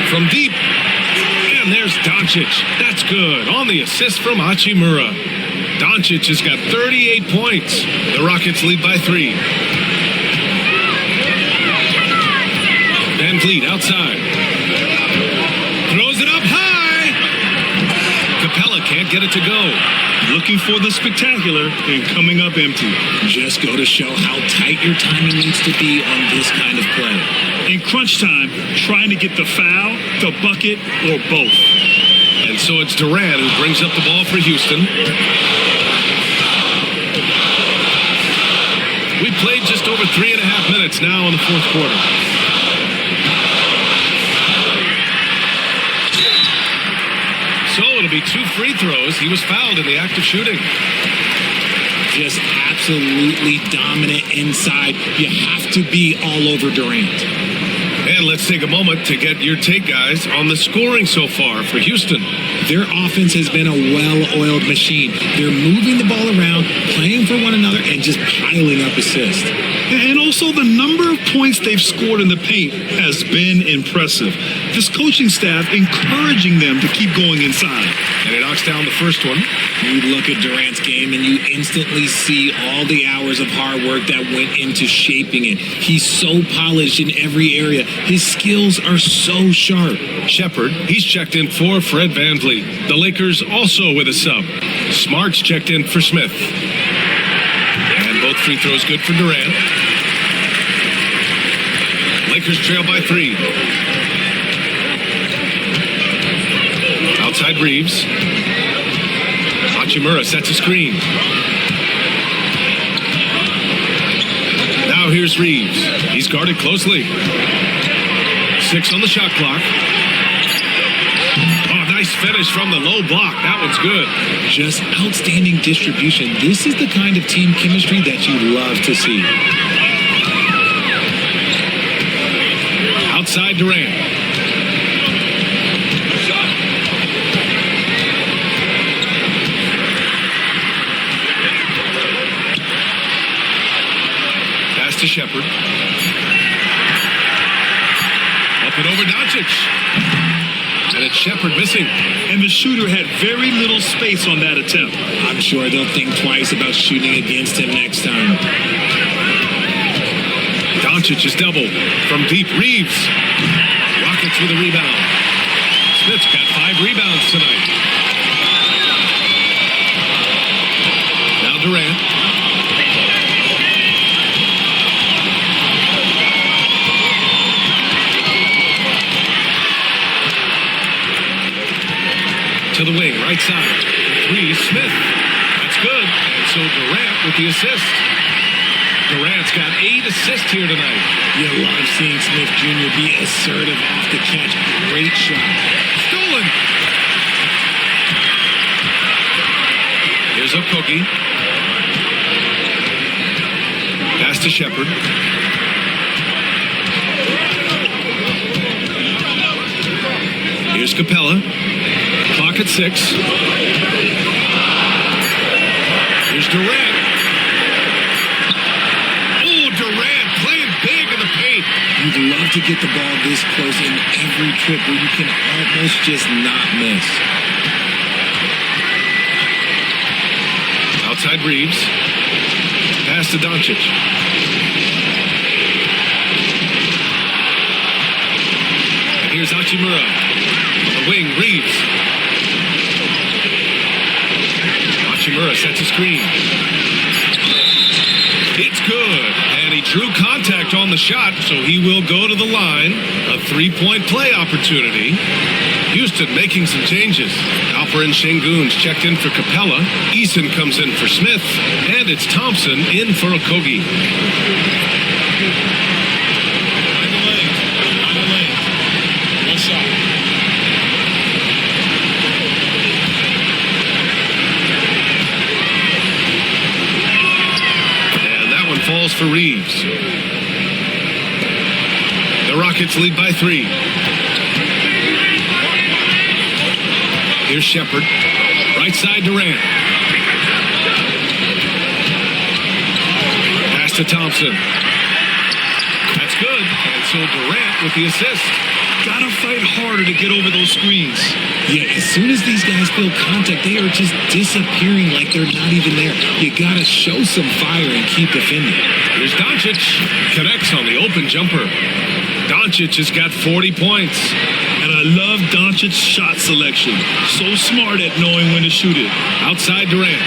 From deep. And there's Doncic. That's good. On the assist from Hachimura. Doncic has got 38 points. The Rockets lead by 3. Van Vliet outside. Throws it up high. Capella can't get it to go. Looking for the spectacular and coming up empty. Just go to show how tight your timing needs to be on this kind of play. In crunch time, trying to get the foul, the bucket, or both. And so it's Durant who brings up the ball for Houston. We played just over 3.5 minutes now in the fourth quarter. So it'll be 2 free throws. He was fouled in the act of shooting. Just absolutely dominant inside. You have to be all over Durant. And let's take a moment to get your take, guys, on the scoring so far for Houston. Their offense has been a well-oiled machine. They're moving the ball around, playing for one another, and just piling up assists. And also the number of points they've scored in the paint has been impressive. This coaching staff encouraging them to keep going inside. And he knocks down the first one. You look at Durant's game and you instantly see all the hours of hard work that went into shaping it. He's so polished in every area. His skills are so sharp. Shepard, he's checked in for Fred VanVleet. The Lakers also with a sub. Smart's checked in for Smith. And both free throws good for Durant. Lakers trail by 3. Outside Reeves. Hachimura sets a screen. Now here's Reeves. He's guarded closely. 6 on the shot clock. Oh, nice finish from the low block. That one's good. Just outstanding distribution. This is the kind of team chemistry that you love to see. Outside Durant. Pass to Shepard. Up and over Doncic. And it's Shepard missing. And the shooter had very little space on that attempt. I'm sure they'll think twice about shooting against him next time. Doncic is doubled from deep. Reeves. Rockets with a rebound. Smith's got 5 rebounds tonight. Now Durant. To the wing, right side. 3, Smith. That's good. And so Durant with the assist. Durant's got 8 assists here tonight. You love seeing Smith Jr. be assertive off the catch. Great shot. Stolen. Here's Okogie. Pass to Shepard. Here's Capella. Clock at 6. Here's Durant. Oh, Durant playing big in the paint. You'd love to get the ball this close in every trip where you can almost just not miss. Outside Reeves. Pass to Doncic. And here's Hachimura. On the wing, Reeves. Hachimura sets a screen. It's good. And he drew contact on the shot, so he will go to the line. A three-point play opportunity. Houston making some changes. Alperen Şengün's checked in for Capella. Eason comes in for Smith. And it's Thompson in for Okogie. Behind the lane. One shot. And that one falls for Reeves. The Rockets lead by 3. Here's Shepherd. Right side Durant. Pass to Thompson. That's good. And so Durant with the assist. Gotta fight harder to get over those screens. Yeah, as soon as these guys feel contact, they are just disappearing like they're not even there. You gotta show some fire and keep defending. Here's Doncic. Connects on the open jumper. Doncic has got 40 points. And I love Doncic's shot selection. So smart at knowing when to shoot it. Outside Durant.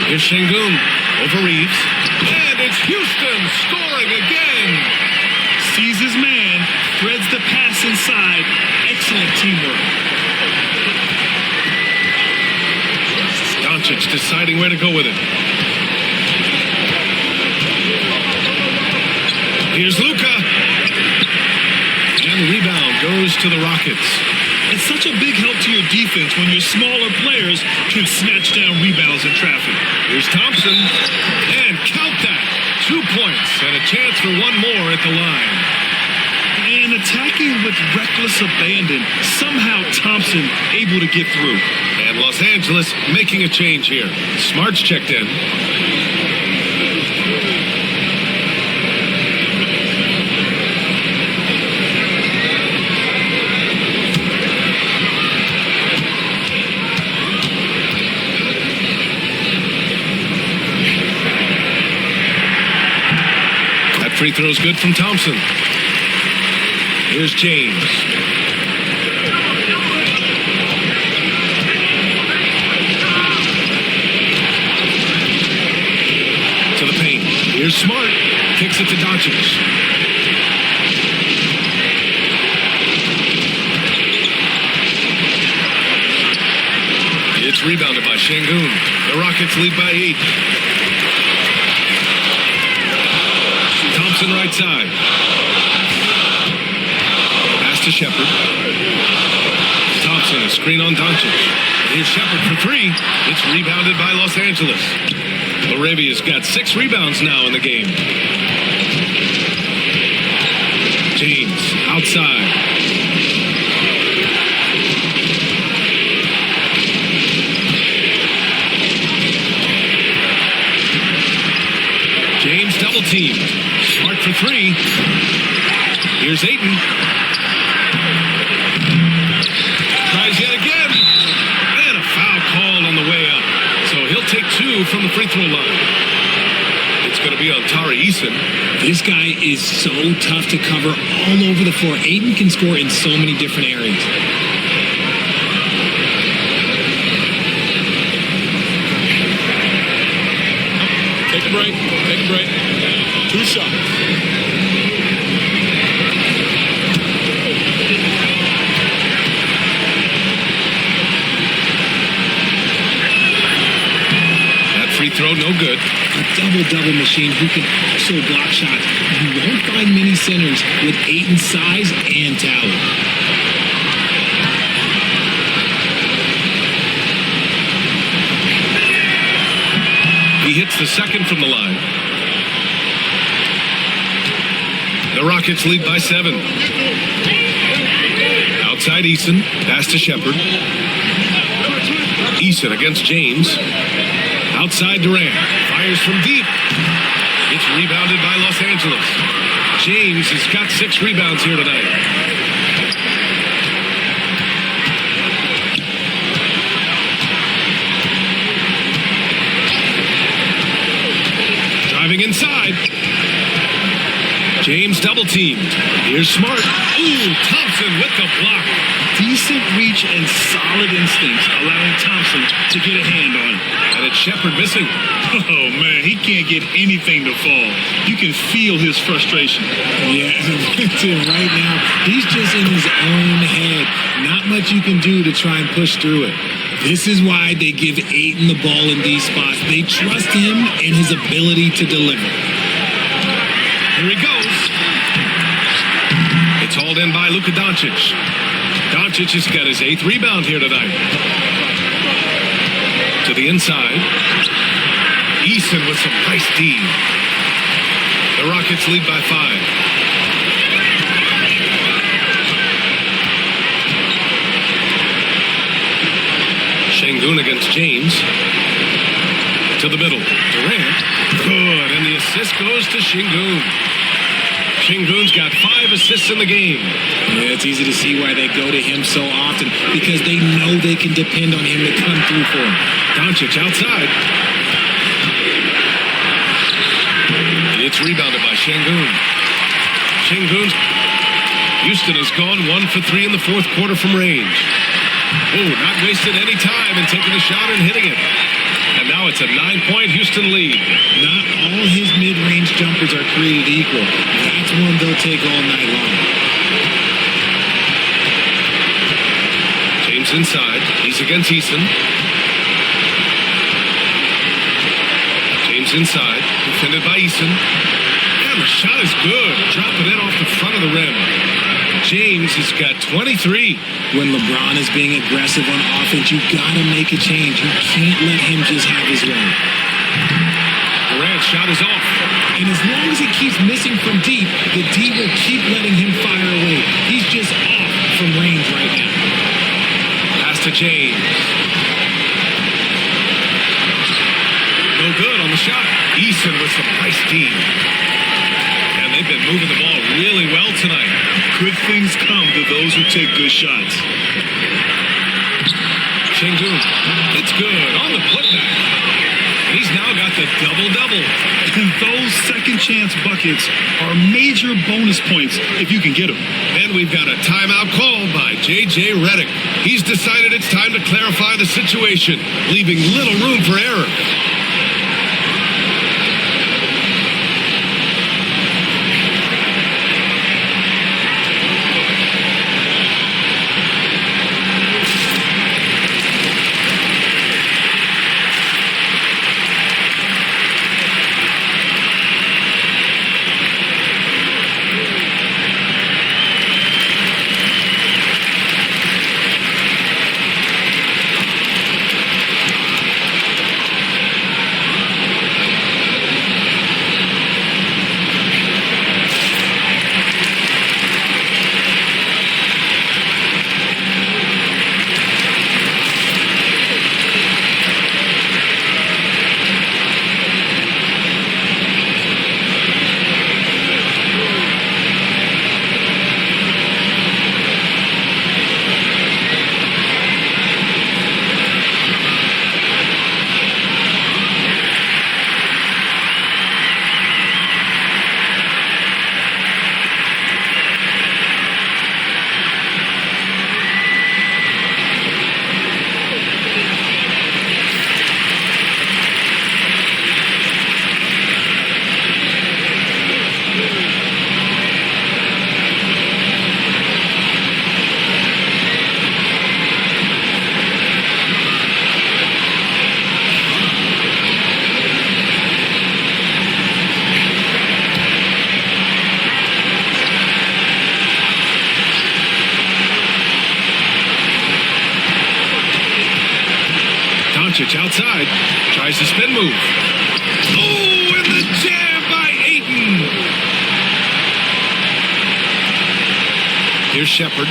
Here's Şengün over Reeves. And it's Houston scoring again. Sees his man, threads the pass inside. Excellent teamwork. Doncic deciding where to go with it. Here's Luka. And the rebound goes to the Rockets. It's such a big help to your defense when your smaller players can snatch down rebounds in traffic. Here's Thompson. And count that. 2 points and a chance for one more at the line. And attacking with reckless abandon. Somehow Thompson able to get through. And Los Angeles making a change here. Smart's checked in. Free throw's good from Thompson. Here's James. To the paint. Here's Smart. Kicks it to Doncic. It's rebounded by Şengün. The Rockets lead by 8. Thompson right side. Pass to Shepherd. Thompson, a screen on Doncic. Here's Shepherd for 3. It's rebounded by Los Angeles. Laravia's got 6 rebounds now in the game. James outside. James double teamed. Smart for 3. Here's Ayton. Tries yet again. And a foul called on the way up. So he'll take 2 from the free throw line. It's going to be on Tari Eason. This guy is so tough to cover all over the floor. Ayton can score in so many different areas. Take a break. 2 shots. Free throw, no good. A double-double machine who can also block shots. You won't find many centers with Ayton's size and talent. He hits the second from the line. The Rockets lead by 7. Outside Eason, pass to Shepherd. Eason against James. Outside Durant, fires from deep. It's rebounded by Los Angeles. James has got 6 rebounds here tonight. Driving inside. James double teamed. Here's Smart. Ooh, Thompson with the block. Decent reach and solid instincts, allowing Thompson to get a hand on it. And it's Shepard missing. Oh, man, he can't get anything to fall. You can feel his frustration. Yeah, right now, he's just in his own head. Not much you can do to try and push through it. This is why they give Ayton the ball in these spots. They trust him and his ability to deliver. Here he goes. It's hauled in by Luka Doncic. Doncic has got his 8th rebound here tonight. To the inside. Eason with some nice D. The Rockets lead by 5. Şengün against James. To the middle. Durant. Good. And the assist goes to Şengün. Şengün's got 5 assists in the game. Yeah, it's easy to see why they go to him so often, because they know they can depend on him to come through for him. Doncic outside. It's rebounded by Şengün. Şengün. Houston has gone 1 for 3 in the 4th quarter from range. Oh, not wasting any time and taking a shot and hitting it. And now it's a 9-point Houston lead. Not all his mid-range jumpers are created equal. That's one they'll take all night long. James inside. He's against Eason. James inside. Defended by Eason. And the shot is good. Dropping it off the front of the rim. James has got 23. When LeBron is being aggressive on offense, you gotta make a change. You can't let him just have his way. Durant's shot is off. And as long as he keeps missing from deep, the D will keep letting him fire away. He's just off from range right now. Pass to James. No good on the shot. Eason with some nice D. And they've been moving the ball really well tonight. Good things come to those who take good shots. Şengün. It's good on the putback. And he's now got the double-double. And those second chance buckets are major bonus points if you can get them. And we've got a timeout called by J.J. Redick. He's decided it's time to clarify the situation, leaving little room for error. Doncic outside. Tries the spin move. Oh, and the jam by Ayton. Here's Shepard.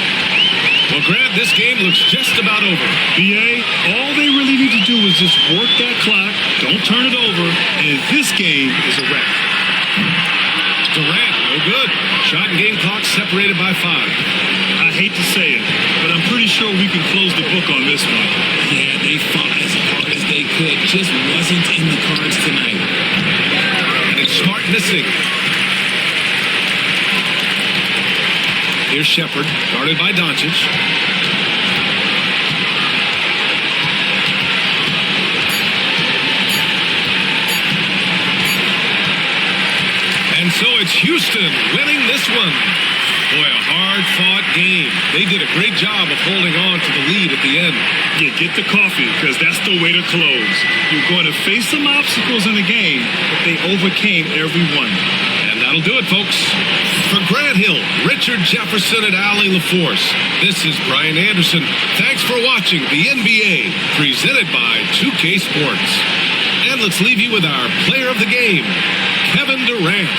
Well, Grant, this game looks just about over. BA, all they really need to do is just work that clock, don't turn it over, and this game is a wrap. Durant, no good. Shot and game clock separated by 5. I hate to say it, but I'm pretty sure we can close the book on this one. Yeah, they fought as hard as they could. Just wasn't in the cards tonight. And it's Smart missing. Here's Shepard, guarded by Doncic. And so it's Houston winning this one. Boy, a hard-fought game. They did a great job of holding on to the lead at the end. Yeah, get the coffee, because that's the way to close. You're going to face some obstacles in the game, but they overcame every one. And that'll do it, folks. For Grant Hill, Richard Jefferson, and Allie LaForce, this is Brian Anderson. Thanks for watching the NBA, presented by 2K Sports. And let's leave you with our player of the game, Kevin Durant.